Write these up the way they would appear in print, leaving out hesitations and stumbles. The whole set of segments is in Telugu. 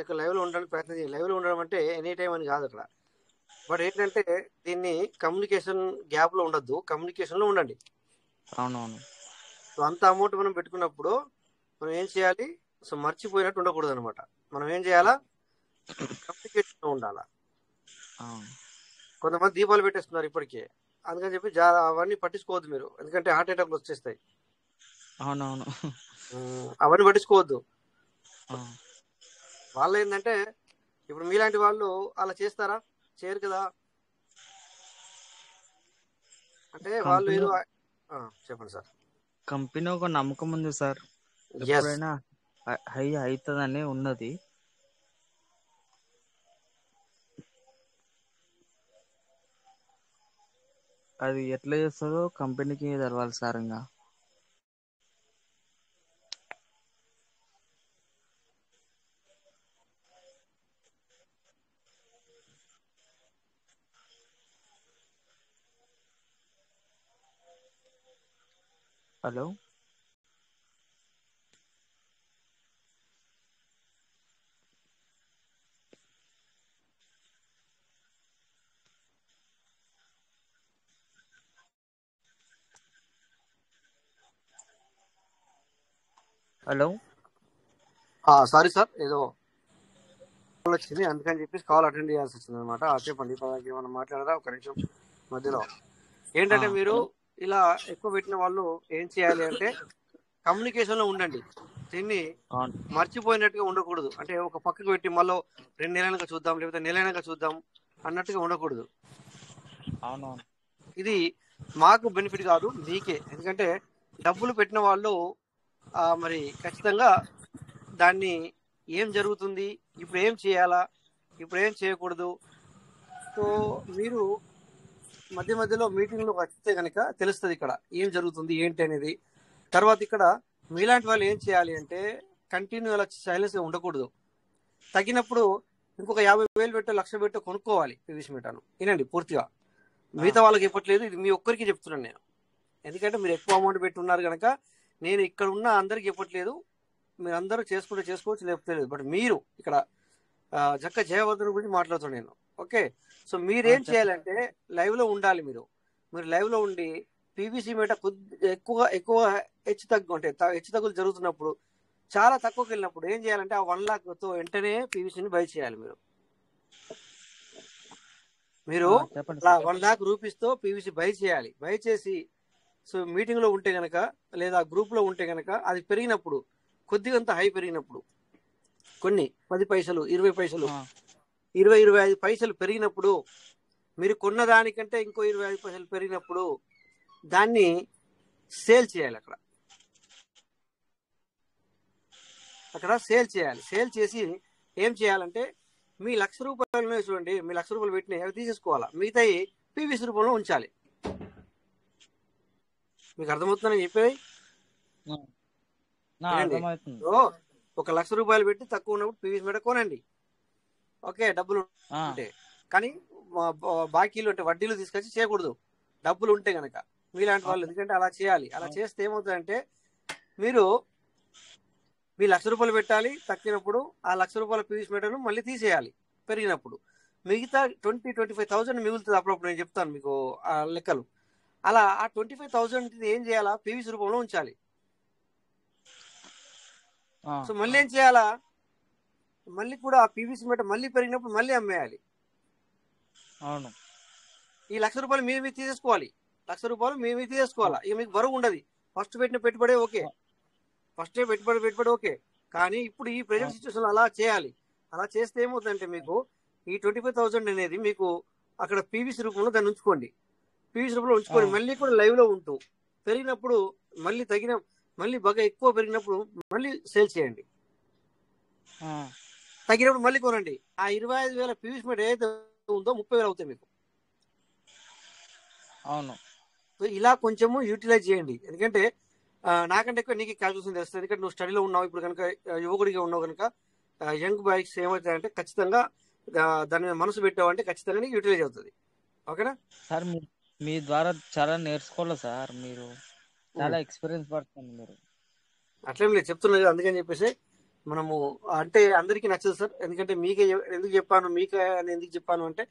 ఇక్కడ లైవ్లో ఉండడానికి ప్రయత్నం చేయండి. లైవ్లో ఉండడం అంటే ఎనీ టైం అని కాదు అక్కడ. బట్ ఏంటంటే దీన్ని కమ్యూనికేషన్ గ్యాప్లో ఉండద్దు, కమ్యూనికేషన్లో ఉండండి. అవునవును. సో అంత అమౌంట్ మనం పెట్టుకున్నప్పుడు మనం ఏం చేయాలి, సో మర్చిపోయినట్టు ఉండకూడదు అనమాట. మనం ఏం చేయాలా, కమ్యూనికేషన్లో ఉండాలా. కొంతమంది దీపాలు పెట్టేస్తున్నారు ఇప్పటికే, అందుకని చెప్పి అవన్నీ పట్టించుకోవద్దు మీరు, ఎందుకంటే హార్ట్ అటాక్లు వచ్చేస్తాయి. అవునవును. అవన్నీ పట్టించుకోవద్దు. వాళ్ళు ఏంటంటే ఇప్పుడు మీలాంటి వాళ్ళు అలా చేస్తారా, చేయరు కదా. అంటే వాళ్ళు ఏదో చెప్పండి సార్. కంపెనీ ఒక నమ్మకం ఉంది సార్, ఎస్, ఎప్పుడైనా హై అవుతుందని ఉన్నది. అది ఎట్లా చేస్తుందో కంపెనీకి తెలవాలి సార్. ఇంకా హలో హలో సారీ సార్, ఏదో కాల్ వచ్చింది అందుకని చెప్పేసి కాల్ అటెండ్ చేయాల్సి వచ్చింది అనమాట. చెప్పండి, ఏమన్నా మాట్లాడరా ఒక నిమిషం మధ్యలో. ఏంటంటే మీరు ఇలా ఎక్కువ పెట్టిన వాళ్ళు ఏం చేయాలి అంటే కమ్యూనికేషన్ లో ఉండండి. దీన్ని మర్చిపోయినట్టుగా ఉండకూడదు. అంటే ఒక పక్కకు పెట్టి మళ్ళీ 2 నెలలుగా చూద్దాం, లేకపోతే నెలైనాక చూద్దాం అన్నట్టుగా ఉండకూడదు. అవునవును. ఇది మాకు బెనిఫిట్ కాదు, మీకే. ఎందుకంటే డబ్బులు పెట్టిన వాళ్ళు మరి ఖచ్చితంగా దాన్ని ఏం జరుగుతుంది, ఇప్పుడు ఏం చేయాలా, ఇప్పుడు ఏం చేయకూడదు, సో మీరు మధ్య మధ్యలో మీటింగ్లో వస్తే కనుక తెలుస్తుంది ఇక్కడ ఏం జరుగుతుంది ఏంటి అనేది. తర్వాత ఇక్కడ మీలాంటి వాళ్ళు ఏం చేయాలి అంటే కంటిన్యూ అలా సైలెన్స్గా ఉండకూడదు. తగినప్పుడు ఇంకొక 50,000 పెట్టో 1,00,000 పెట్టో కొనుక్కోవాలి పీవీసీ మీటర్ను. వినండి పూర్తిగా, మిగతా వాళ్ళకి చెప్పట్లేదు, ఇది మీ ఒక్కరికి చెప్తున్నాను నేను. ఎందుకంటే మీరు ఎక్కువ అమౌంట్ పెట్టి ఉన్నారు కనుక నేను ఇక్కడ ఉన్న అందరికి చెప్పట్లేదు. మీరు అందరూ చేసుకోవచ్చు, లేకపోతే లేదు. బట్ మీరు ఇక్కడ జక్క జయవర్ధన్ గురించి మాట్లాడుతున్నాను నేను. ఓకే, సో మీరేం చేయాలంటే లైవ్లో ఉండాలి. మీరు లైవ్లో ఉండి పీవీసీ మీటర్ ఎక్కువ హెచ్చు తగ్గులు జరుగుతున్నప్పుడు, చాలా తక్కువకి వెళ్ళినప్పుడు ఏం చేయాలంటే ఆ 1 లక్షతో వెంటనే పీవీసీని బై చేయాలి. మీరు 1 లక్ష రూపీస్తో పీవీసీ బై చేయాలి. బై చేసి సో మీటింగ్లో ఉంటే కనుక లేదా గ్రూప్లో ఉంటే కనుక అది పెరిగినప్పుడు, కొద్దిగంత హై పెరిగినప్పుడు, కొన్ని 10 పైసలు 20 పైసలు 20-25 పైసలు పెరిగినప్పుడు, మీరు కొన్న దానికంటే ఇంకో 25 పైసలు పెరిగినప్పుడు దాన్ని సేల్ చేయాలి. అక్కడ సేల్ చేయాలి. సేల్ చేసి ఏం చేయాలంటే మీ 1,00,000 రూపాయలు చూడండి, మీ 1,00,000 రూపాయలు పెట్టిన అవి తీసేసుకోవాలా, మిగతాయి పీవీసీ రూపంలో ఉంచాలి. మీకు అర్థమవుతుందని చెప్పేది. ఒక 1,00,000 రూపాయలు పెట్టి తక్కువ ఉన్నప్పుడు పీవీసీ మీటర్ కొనండి. ఓకే, డబ్బులు ఉంటే. కానీ బాకీలు అంటే వడ్డీలు తీసుకొచ్చి చేయకూడదు, డబ్బులు ఉంటే కనుక మీలాంటి వాళ్ళు. ఎందుకంటే అలా చేయాలి. అలా చేస్తే ఏమవుతుందంటే మీరు మీ 1,00,000 రూపాయలు పెట్టాలి, తక్కినప్పుడు ఆ 1,00,000 రూపాయల పీవీసీ మీటర్ను మళ్ళీ తీసేయాలి పెరిగినప్పుడు. మిగతా 20-25,000 మిగులుతుంది. అప్పుడప్పుడు నేను చెప్తాను మీకు ఆ లెక్కలు. అలా ఆ 25,000 ఏం చేయాలా, పీవీసీ రూపంలో ఉంచాలి. సో మళ్ళీ ఏం చేయాలా, మళ్ళీ కూడా ఆ పీవీసీ మీటర్ మళ్ళీ పెరిగినప్పుడు మళ్ళీ అమ్మేయాలి. అవును. ఈ 1,00,000 రూపాయలు మీరు తీసేసుకోవాలి. 1,00,000 రూపాయలు మీరు తీసేసుకోవాలా. ఇక మీకు బరువు ఉండదు. ఫస్ట్ పెట్టిన పెట్టుబడే ఓకే, ఫస్ట్ పెట్టుబడి ఓకే. కానీ ఇప్పుడు ఈ ప్రెజెంట్ సిచ్యువేషన్ అలా చేయాలి. అలా చేస్తే ఏమవుతుందంటే మీకు ఈ 25,000 అనేది మీకు అక్కడ పీవీసీ రూపంలో దాన్ని ఉంచుకోండి. పీవీసీ రూపంలో ఉంచుకొని మళ్ళీ కూడా లైవ్ లో ఉంటూ పెరిగినప్పుడు మళ్ళీ బాగా ఎక్కువ పెరిగినప్పుడు మళ్ళీ సేల్ చేయండి. తగ్గినప్పుడు మళ్ళీ కొనండి. ఆ 25,000 పీవీసీ మీటర్ ఏదైతే ఉందో 30,000 అవుతాయి మీకు. అవును. సో ఇలా కొంచెము యూటిలైజ్ చేయండి. ఎందుకంటే నాకంటే ఎక్కువ నీకు క్యాల్కులేషన్ తెలుస్తుంది. ఎందుకంటే నువ్వు స్టడీలో ఉన్నావు, ఇప్పుడు కనుక యువకుడిగా ఉన్నావు కనుక యంగ్ బాయ్స్ ఏమవుతాయంటే ఖచ్చితంగా దాని మీద మనసు పెట్టావంటే ఖచ్చితంగా నీకు యూటిలైజ్ అవుతుంది. ఓకేనా సార్? మీ ద్వారా చాలా నేర్చుకోవాలి సార్, మీరు చాలా ఎక్స్పీరియన్స్ పడుతుంది మీరు. అట్లేం లేదు, చెప్తున్నది అందుకని చెప్పేసి మనము అంటే అందరికీ నచ్చదు సార్. ఎందుకంటే మీకే ఎందుకు చెప్పాను, మీకే అని ఎందుకు చెప్పాను అంటే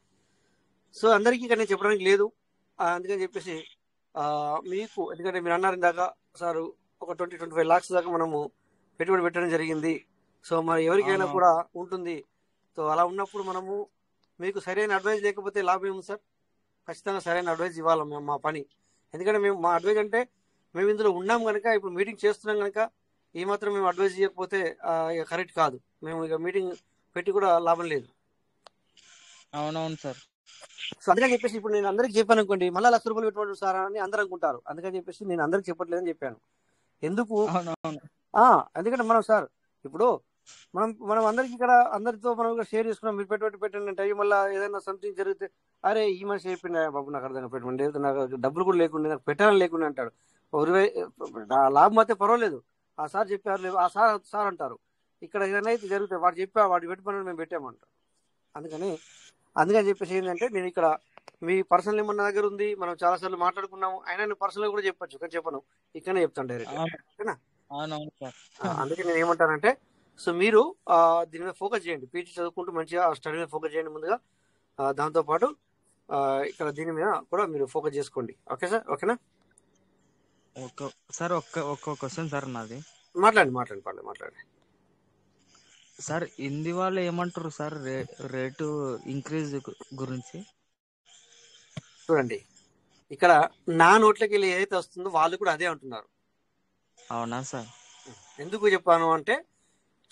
సో అందరికీ ఇక్కడ నేను చెప్పడానికి లేదు. అందుకని చెప్పేసి మీకు ఎందుకంటే మీరు అన్నారు ఇందాక సార్ ఒక 20-25 lakhs దాకా మనము పెట్టుబడి పెట్టడం జరిగింది. సో మరి ఎవరికైనా అవునవును. కూడా ఉంటుంది. సో అలా ఉన్నప్పుడు మనము మీకు సరైన అడ్వైజ్ లేకపోతే లాభం ఉంది సార్. ఖచ్చితంగా సరైన అడ్వైజ్ ఇవ్వాలి మేము మా పని. ఎందుకంటే మేము మా అడ్వైజ్ అంటే మేము ఇందులో ఉన్నాం కనుక, ఇప్పుడు మీటింగ్ చేస్తున్నాం కనుక ఈ మాత్రం మేము అడ్వైజ్ ఇవ్వకపోతే ఇక కరెక్ట్ కాదు. మేము ఇక మీటింగ్ పెట్టి కూడా లాభం లేదు. అవునవును సార్. సో అందుకని చెప్పేసి ఇప్పుడు నేను అందరికి చెప్పాను అనుకోండి, మళ్ళీ ₹1,00,000 పెట్టుబడి సార్ అని అందరూ అనుకుంటారు. అందుకని చెప్పేసి నేను అందరికి చెప్పట్లేదని చెప్పాను. ఎందుకు అవునవును. ఎందుకంటే మనం సార్ ఇప్పుడు మనం మనం అందరికి ఇక్కడ అందరితో మనం షేర్ చేసుకున్నాం. మీరు పెట్టుబడి పెట్టండి అంటే మళ్ళీ ఏదైనా సంథింగ్ జరిగితే అరే ఈ మనిషి చెప్పిండే బాబు నాకు అర్థంగా పెట్టుబడి లేదు, నాకు డబ్బులు కూడా లేకుండా, నాకు పెట్టాలని లేకుండా అంటాడు. లాభం అయితే పర్వాలేదు, ఆ సార్ చెప్పారు లేదు, ఆ సార్ సార్ అంటారు. ఇక్కడ ఏదైనా అయితే జరిగితే వాడు చెప్పా వాడు పెట్టి పని మేము పెట్టామంటారు. అందుకని చెప్పేసి ఏంటంటే నేను ఇక్కడ మీ పర్సనల్ నెంబర్ నా దగ్గర ఉంది, మనం చాలా సార్లు మాట్లాడుకున్నాము. అయినా నేను పర్సనల్ కూడా చెప్పొచ్చు, కానీ చెప్పను, ఇక్కడనే చెప్తాను డైరెక్ట్. ఓకేనా? అవునవును సార్. అందుకే నేను ఏమంటానంటే సో మీరు దీని మీద ఫోకస్ చేయండి. పీజీ చదువుకుంటూ మంచిగా స్టడీ మీద ఫోకస్ చేయండి ముందుగా. దాంతోపాటు ఇక్కడ దీని మీద కూడా మీరు ఫోకస్ చేసుకోండి. Okay sir? ఓకేనా సార్ ఒక్క క్వశ్చన్ సార్ నాది. మాట్లాడండి. సార్ హిందీ వాళ్ళు ఏమంటారు సార్ రేటు ఇంక్రీజ్ గురించి? చూడండి, ఇక్కడ నా నోట్లకి వెళ్ళి ఏదైతే వస్తుందో వాళ్ళు కూడా అదే అంటున్నారు. అవునా సార్? ఎందుకు చెప్పాను అంటే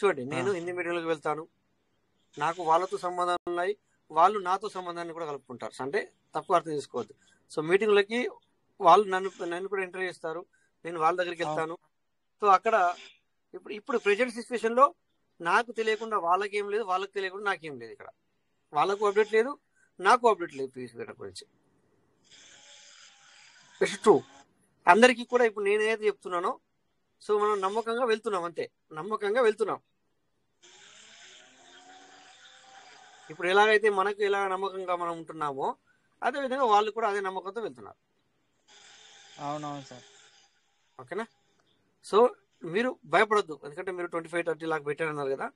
చూడండి, నేను హిందీ మీడియంలోకి వెళ్తాను, నాకు వాళ్ళతో సంబంధాలు ఉన్నాయి, వాళ్ళు నాతో సంబంధాన్ని కూడా కలుపుకుంటారు. అంటే తప్పు అర్థం చేసుకోవద్దు. సో మీటింగ్లకి వాళ్ళు నన్ను కూడా ఇంటర్వ్యూ చేస్తారు, నేను వాళ్ళ దగ్గరికి వెళ్తాను. సో అక్కడ ఇప్పుడు ప్రెజెంట్ సిచ్యువేషన్ లో నాకు తెలియకుండా వాళ్ళకేం లేదు, వాళ్ళకి తెలియకుండా నాకేం లేదు. ఇక్కడ వాళ్ళకు అప్డేట్ లేదు, నాకు అప్డేట్ లేదు పీసీ గురించి. It's true. అందరికీ కూడా ఇప్పుడు నేను ఏదైతే చెప్తున్నానో సో మనం నమ్మకంగా వెళ్తున్నాం, అంతే, నమ్మకంగా వెళ్తున్నాం. ఇప్పుడు ఎలాగైతే మనకు ఎలా నమ్మకంగా మనం ఉంటున్నామో అదే విధంగా వాళ్ళు కూడా అదే నమ్మకంతో వెళ్తున్నారు. అవునవును సార్. ఓకేనా? సో మీరు భయపడద్దు, ఎందుకంటే మీరు 25-30 లాక్ పెట్టారన్నారు కదా.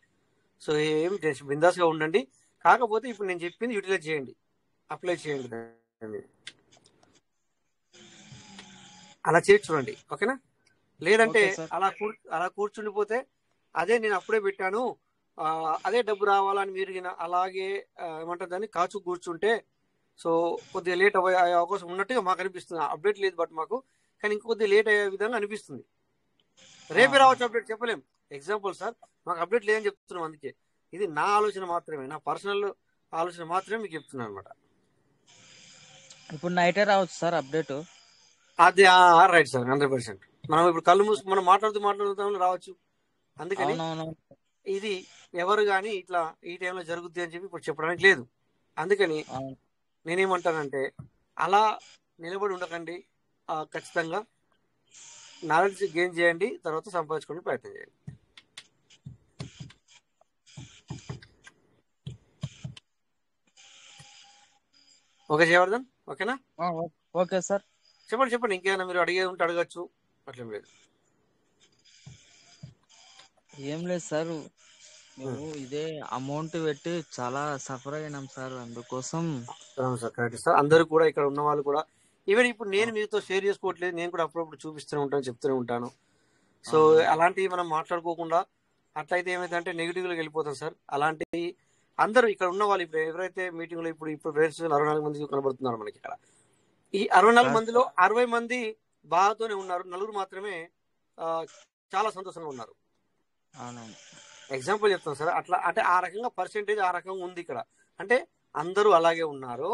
సో ఏం టెన్షన్, బిందాస్గా ఉండండి. కాకపోతే ఇప్పుడు నేను చెప్పింది యూటిలైజ్ చేయండి, అప్లై చేయండి, అలా చేసి చూడండి. ఓకేనా? లేదంటే అలా కూర్చుండిపోతే అదే నేను అప్పుడే పెట్టాను అదే డబ్బు రావాలని మీరు అలాగే ఏమంటారు దాన్ని కాచు కూర్చుంటే సో కొద్దిగా లేట్ అయ్యే అవకాశం ఉన్నట్టుగా మాకు అనిపిస్తుంది. అప్డేట్ లేదు బట్ మాకు, కానీ ఇంకొద్దిగా లేట్ అయ్యే విధంగా అనిపిస్తుంది. రేపే రావచ్చు అప్డేట్, చెప్పలేం. ఎగ్జాంపుల్ సార్, మాకు అప్డేట్ లేదని చెప్తున్నాం. అందుకే ఇది నా ఆలోచన మాత్రమే, నా పర్సనల్ ఆలోచన మాత్రమే మీకు చెప్తున్నాను అనమాట. ఇప్పుడు నైటే రావచ్చు సార్ అప్డేట్? అది రైట్ సార్, 100%. మనం ఇప్పుడు కళ్ళు మూసుకు మనం మాట్లాడుతూ రావచ్చు. అందుకని ఇది ఎవరు కానీ ఇట్లా ఈ టైంలో జరుగుద్ది అని చెప్పి ఇప్పుడు చెప్పడానికి లేదు. అందుకని నేనేమంటానంటే అలా నిలబడి ఉండకండి, ఖచ్చితంగా నాలెడ్జ్ గెయిన్ చేయండి, తర్వాత సంపాదించుకోవడానికి ప్రయత్నం చేయండి. ఓకే జయవర్ధన్? ఓకేనా? Okay sir. చెప్పండి ఇంకేమైనా మీరు అడిగేది ఉంటే అడగచ్చు, అట్లేం లేదు. ఏం లేదు సార్, మేము ఇదే అమౌంట్ పెట్టి చాలా సఫర్ అయినాం సార్, అందుకోసం. Sir correct sir. అందరూ కూడా ఇక్కడ ఉన్న వాళ్ళు కూడా ఈవెన్ ఇప్పుడు నేను మీతో షేర్ చేసుకోవట్లేదు, నేను కూడా అప్పుడప్పుడు చూపిస్తూనే ఉంటాను, చెప్తూనే ఉంటాను. సో అలాంటివి మనం మాట్లాడుకోకుండా అట్లయితే ఏమైందంటే నెగిటివ్గా వెళ్ళిపోతాం సార్. అలాంటివి అందరూ ఇక్కడ ఉన్న వాళ్ళు ఇప్పుడు ఎవరైతే మీటింగ్లో ఇప్పుడు ఫ్రెండ్స్ 64 మంది కనబడుతున్నారు మనకి ఇక్కడ. ఈ 64 మందిలో 60 మంది బాధతోనే ఉన్నారు, 4 మాత్రమే చాలా సంతోషంగా ఉన్నారు. ఎగ్జాంపుల్ చెప్తాను సార్. అట్లా అంటే ఆ రకంగా పర్సెంటేజ్ ఆ రకంగా ఉంది ఇక్కడ. అంటే అందరూ అలాగే ఉన్నారు.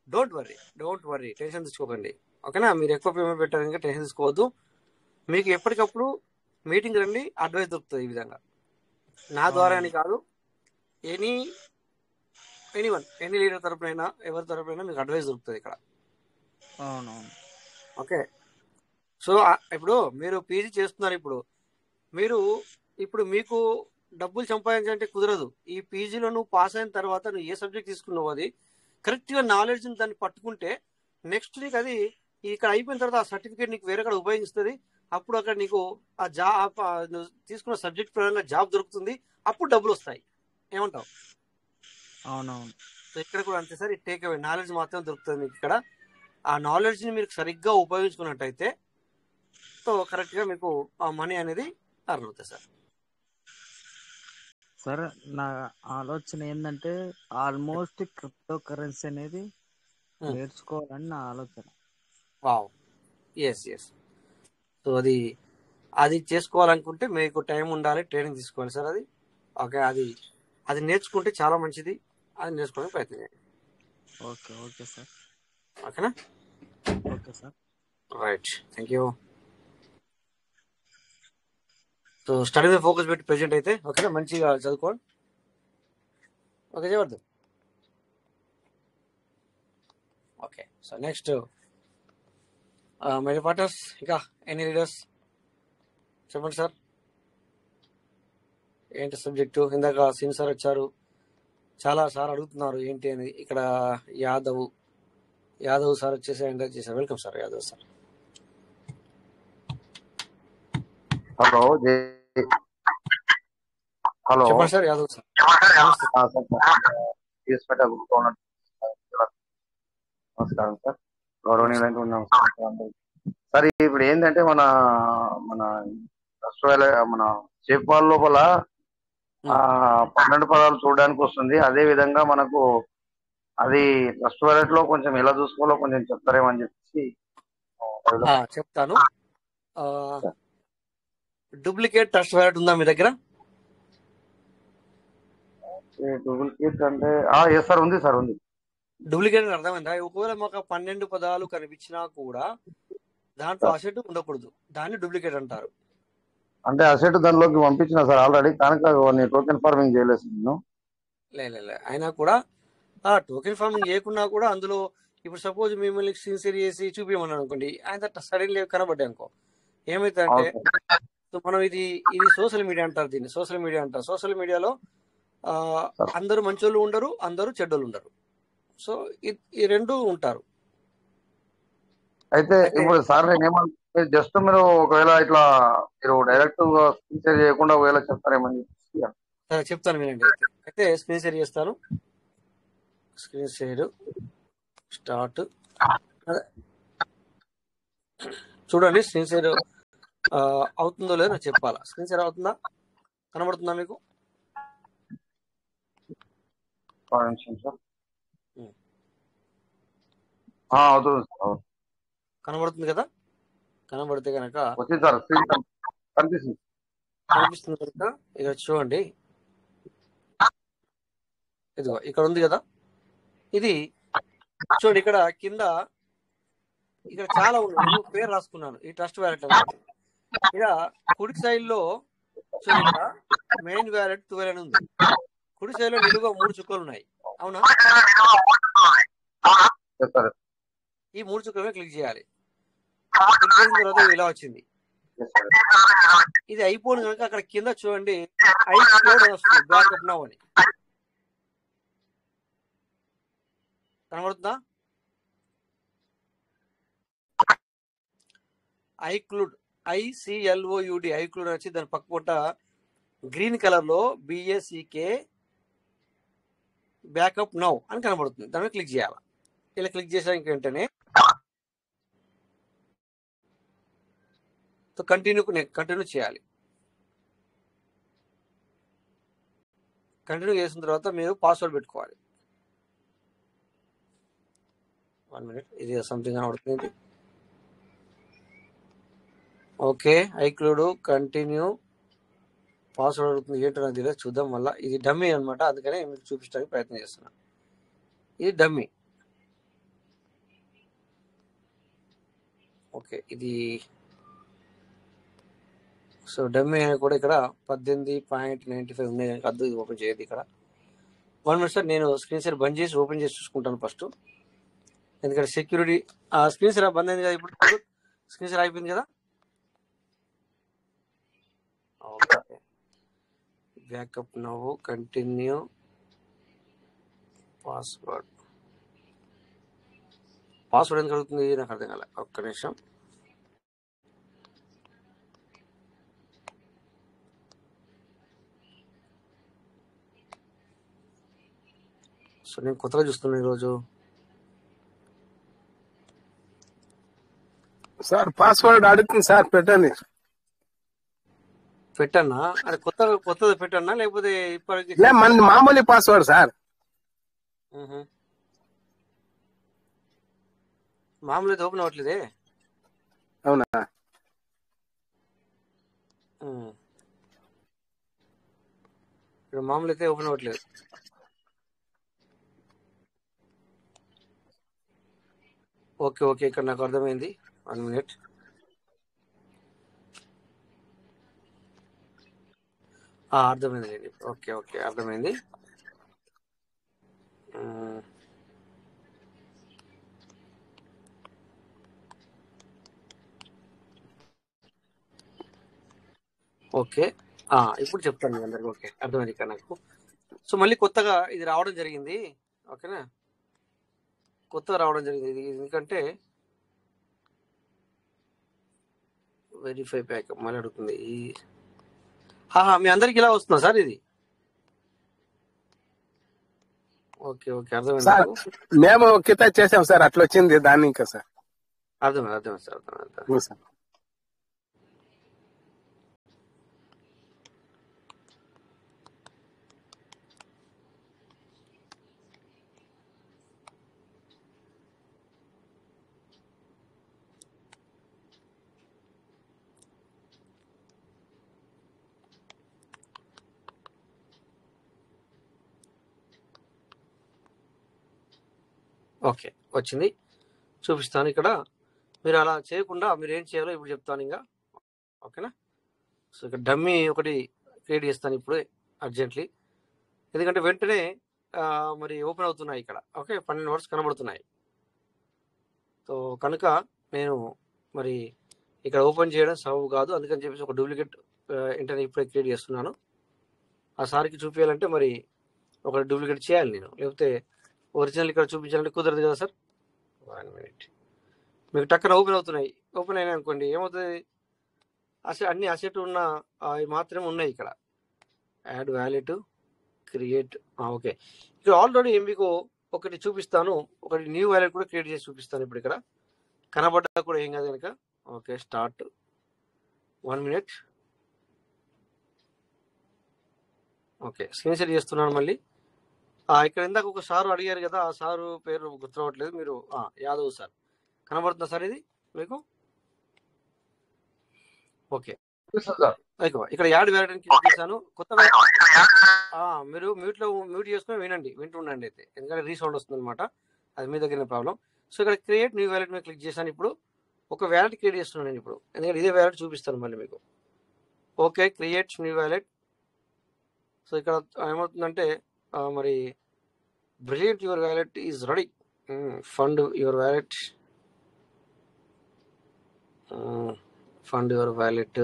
డోంట్ వరీ, టెన్షన్ తీసుకోకండి. ఓకేనా? మీరు ఎక్కువ పేమెంట్ పెట్టారు ఇంకా టెన్షన్ తీసుకోవద్దు. మీకు ఎప్పటికప్పుడు మీటింగ్ రండి, అడ్వైస్ దొరుకుతుంది. ఈ విధంగా నా ద్వారా అని కాదు, ఎనీ లీడర్ తరపునైనా ఎవరి తరపునైనా మీకు అడ్వైస్ దొరుకుతుంది ఇక్కడ. ఓకే. సో ఇప్పుడు మీరు పీజీ చేస్తున్నారు, ఇప్పుడు మీకు డబ్బులు సంపాదించాలంటే కుదరదు. ఈ పీజీలో నువ్వు పాస్ అయిన తర్వాత నువ్వు ఏ సబ్జెక్ట్ తీసుకున్నావు అది కరెక్ట్గా నాలెడ్జ్ దాన్ని పట్టుకుంటే నెక్స్ట్ నీకు అది ఇక్కడ అయిపోయిన తర్వాత ఆ సర్టిఫికేట్ నీకు వేరే కాడ ఉపయోగిస్తుంది. అప్పుడు అక్కడ నీకు ఆ జాబ్ నువ్వు తీసుకున్న సబ్జెక్ట్ పరంగా జాబ్ దొరుకుతుంది, అప్పుడు డబ్బులు వస్తాయి. ఏమంటావు? అవునవును. సో ఇక్కడ కూడా అంతే సార్, టేక్ అవే నాలెడ్జ్ మాత్రం దొరుకుతుంది మీకు ఇక్కడ. ఆ నాలెడ్జ్ని మీరు సరిగ్గా ఉపయోగించుకున్నట్టయితే సో కరెక్ట్గా మీకు ఆ మనీ అనేది అర్న్ అవుతుంది సార్. సార్ నా ఆలోచన ఏంటంటే ఆల్మోస్ట్ క్రిప్టో కరెన్సీ అనేది నేర్చుకోవాలని నా ఆలోచన. Wow, yes yes. సో అది అది చేసుకోవాలనుకుంటే మీకు టైం ఉండాలి, ట్రైనింగ్ తీసుకోవాలి సార్. అది ఓకే, అది అది నేర్చుకుంటే చాలా మంచిది. అది నేర్చుకోవడానికి ప్రయత్నం చేయండి. Okay okay sir. ఓకేనా? Okay sir. Right, thank you. So study మీద ఫోకస్ పెట్టి ప్రెజెంట్ అయితే ఓకేనా, మంచిగా చదువుకోండి. ఓకే చేయవద్దు. Okay, so next my partners, ఇంకా ఎనీ రీడర్స్ చెప్పండి సార్. ఏంటి సబ్జెక్టు? ఇందాక సీన్ సార్ వచ్చారు, చాలా సార్ అడుగుతున్నారు ఏంటి అని. ఇక్కడ యాదవ్ సార్ వచ్చేసి ఎంకరేజ్ చేశారు. Welcome sir Yadav sir. Hello hello చెప్పండి సార్ యాదవ్ సార్. నమస్కారం సార్, గౌరవనీయులైన ఉన్నాం సార్. ఇప్పుడు ఏంటంటే మన మన మన షేప్ వాల్ లోపల 12 పదాలు చూడడానికి వస్తుంది. అదే విధంగా మనకు అది ట్రస్ట్ వాలెట్ లో కొంచెం ఎలా చూసుకోవాలో కొంచెం చెప్తారేమని చెప్పేసి చెప్తాను. డూప్లికేట్ ట్రస్ట్ వాలెట్ ఉందా మీ దగ్గర? డూప్లికేట్ అంటే ఎస్ సార్, ఉంది సార్, ఉంది. డూప్లికేట్ అర్థమైందా? ఒకవేళ మాకు 12 పదాలు కనిపించినా కూడా దాంట్లో అసెట్ ఉండకూడదు, దాన్ని డూప్లికేట్ అంటారు. అంటే అసెట్ దానిలోకి పంపించిన సార్ ఆల్రెడీ, కనుక టోకెన్ ఫార్మింగ్ చేయలేదు నేను. లే అయినా కూడా టోకెన్ ఫార్మింగ్ చేయకున్నా కూడా అందులో ఇప్పుడు సపోజ్ మిమ్మల్ని సిన్సియర్ చేసి చూపించమన్నాను అనుకోండి, ఆయన సడన్లీ కనబడ్డాయి అనుకో, ఏమైతుందంటే మనం ఇది సోషల్ మీడియా అంటారు, దీన్ని సోషల్ మీడియా అంటారు. సోషల్ మీడియాలో అందరూ మంచోళ్ళు ఉండరు, అందరూ చెడ్డోళ్ళు ఉండరు. సో ఈ రెండు ఉంటారు. అయితే ఇప్పుడు సార్ నేనేమంటే జస్ట్ మీరు ఒకవేళ ఇట్లా మీరు డైరెక్ట్ స్క్రీన్ షేర్ చేయకుండా ఒకవేళ చెప్తారేమని చెప్తాను వినండి. అయితే స్క్రీన్ షేర్ చేస్తాను. Screen share start. చూడండి, స్క్రీన్ షేర్ అవుతుందో లేదో నాకు చెప్పాలా. స్క్రీన్ షేర్ అవుతుందా, కనబడుతుందా మీకు? అవుతుంది సార్, కనబడుతుంది కదా? కనబడితే కనుక కనిపిస్తుంది కనుక ఇక చూడండి, ఇదిగో ఇక్కడ ఉంది కదా, ఇది చూడండి. ఇక్కడ కింద ఇక్కడ చాలా ఉన్నాయి, నేను పేరు రాసుకున్నాను ఈ ట్రస్ట్ వ్యాలెట్ అనేది. ఇక్కడ కుడి సైడ్ లో చూడండి, ఇక్కడ మెయిన్ వ్యాలెట్ 12 అని ఉంది. కుడి సైడ్ లో నిలువుగా 3 చుక్కలు ఉన్నాయి, అవునా? ఈ 3 చుక్కల మీద క్లిక్ చేయాలి. క్లిక్ చేసిన తర్వాత ఇలా వచ్చింది. ఇది అయిపోయింది కనుక అక్కడ కింద చూడండి iCloud వస్తుంది, బ్యాకప్ నౌ అని కనబడుతుందా? iCloud, ICLOUD, iCloud వచ్చి దాని పక్క పూట గ్రీన్ కలర్ లో BACK బ్యాకప్ నౌ అని కనబడుతుంది. దాని మీద క్లిక్ చేయాలి. ఇలా క్లిక్ చేసాక వెంటనే కంటిన్యూ చేయాలి. కంటిన్యూ చేసిన తర్వాత మీరు పాస్వర్డ్ పెట్టుకోవాలి. 1 minute, ఇది సంథింగ్ కనబడుతుంది. ఓకే, iCloud కంటిన్యూ, పాస్వర్డ్ అడుగుతుంది. ఏంటో నాకు తెలియదు, చూద్దాం మళ్ళీ. ఇది డమ్మీ అనమాట, అందుకనే మీకు చూపించడానికి ప్రయత్నం చేస్తున్నాను. ఇది డమ్మీ. ఓకే, ఇది సో డమ్మీ అని కూడా ఇక్కడ 18.95 ఉన్నాయి కనుక అద్దు, ఇది ఓపెన్ చేయదు. ఇక్కడ 1 minute సార్, నేను స్క్రీన్ షేర్ బంద్ చేసి ఓపెన్ చేసి చూసుకుంటాను ఫస్ట్. ఎందుకంటే సెక్యూరిటీ స్క్రీన్ షేర్ బంద్ అయింది కదా, ఇప్పుడు స్క్రీన్ షేర్ అయిపోయింది కదా. ఓకే, బ్యాకప్ నవ్వు, కంటిన్యూ, పాస్వర్డ్ ఎందుకు అడుగుతుంది నాకు అర్థం కాలే. ఒక్క నిమిషం. సో నేను కొత్తగా చూస్తున్నాను ఈరోజు. సార్ పాస్వర్డ్ అడుగుతుంది సార్, పెట్టండి. పెట్టన్నా అంటే కొత్తది పెట్టన్నా లేకపోతే ఇప్పటికి మన మామూలు పాస్వర్డ్ సార్. మామూలు అయితే ఓపెన్ అవ్వట్లేదే. అవునా? ఇప్పుడు మామూలు అయితే ఓపెన్ అవ్వట్లేదు. ఓకే ఓకే, ఇక్కడ నాకు అర్థమైంది. 1 minute. అర్థమైంది. ఓకే ఓకే, అర్థమైంది. ఓకే, ఇప్పుడు చెప్తాను మీ అందరికి. ఓకే, అర్థమైంది ఇక్కడ నాకు. సో మళ్ళీ కొత్తగా ఇది రావడం జరిగింది. ఓకేనా, కొత్తగా రావడం జరిగింది ఇది. ఎందుకంటే వెరిఫై బ్యాకప్ మళ్ళీ అడుగుతుంది. మీ అందరికి ఇలా వస్తుందా సార్ ఇది? ఓకే ఓకే, అర్థమైంది సార్. మేము కింద చేసాం సార్, అట్లా వచ్చింది దాన్ని. ఇంకా సార్ అర్థమైంది సార్, అర్థమైంది సార్. ఓకే, వచ్చింది, చూపిస్తాను ఇక్కడ. మీరు అలా చేయకుండా మీరు ఏం చేయాలో ఇప్పుడు చెప్తాను ఇంకా. ఓకేనా, సో ఇక్కడ డమ్మీ ఒకటి క్రియేట్ చేస్తాను ఇప్పుడు అర్జెంట్లీ, ఎందుకంటే వెంటనే మరి ఓపెన్ అవుతున్నాయి ఇక్కడ. ఓకే, 12 hours కనబడుతున్నాయి. సో కనుక నేను మరి ఇక్కడ ఓపెన్ చేయడం సబబు కాదు, అందుకని చెప్పేసి ఒక డూప్లికేట్ ఇంటర్నెట్ ఇప్పుడే క్రియేట్ చేస్తున్నాను. ఆ సార్కి చూపించాలంటే మరి ఒక డూప్లికేట్ చేయాలి నేను, లేకపోతే ఒరిజినల్ ఇక్కడ చూపించాలంటే కుదరదు కదా సార్. 1 minute. మీకు టక్కన ఓపెన్ అవుతున్నాయి. ఓపెన్ అయినాయి అనుకోండి, ఏమవుతుంది, అన్ని అసెట్ ఉన్న అవి మాత్రమే ఉన్నాయి ఇక్కడ. Add wallet, create. ఓకే, ఇక్కడ ఆల్రెడీ మీకు ఒకటి చూపిస్తాను, ఒకటి న్యూ వ్యాలెట్ కూడా క్రియేట్ చేసి చూపిస్తాను ఇప్పుడు. ఇక్కడ కనబడ్డా కూడా ఏం కాదు కనుక. Okay, start. 1 minute. Okay, screen share చేస్తున్నాను మళ్ళీ. ఇక్కడ ఇందాక ఒక సారు అడిగారు కదా, ఆ సారు పేరు గుర్తురావట్లేదు. మీరు యాదవ్ సార్ కనబడుతుందా సార్ ఇది మీకు? ఓకే, ఇక్కడ యాడ్ వ్యాలెట్ అని క్లిక్ చేశాను. కొత్తగా మీరు మ్యూట్ చేసుకుని వింటూ ఉండండి అయితే, ఎందుకంటే రీసౌండ్ వస్తుంది అనమాట, అది మీ దగ్గర ప్రాబ్లం. సో ఇక్కడ క్రియేట్ న్యూ వ్యాలెట్ మీద క్లిక్ చేశాను. ఇప్పుడు ఒక వ్యాలెట్ క్రియేట్ చేస్తున్నాను నేను ఇప్పుడు, ఎందుకంటే ఇదే వ్యాలెట్ చూపిస్తాను మళ్ళీ మీకు. Okay, create new wallet. So ఇక్కడ ఏమవుతుందంటే మరి brilliant your wallet is ready, fund your wallet, fund your wallet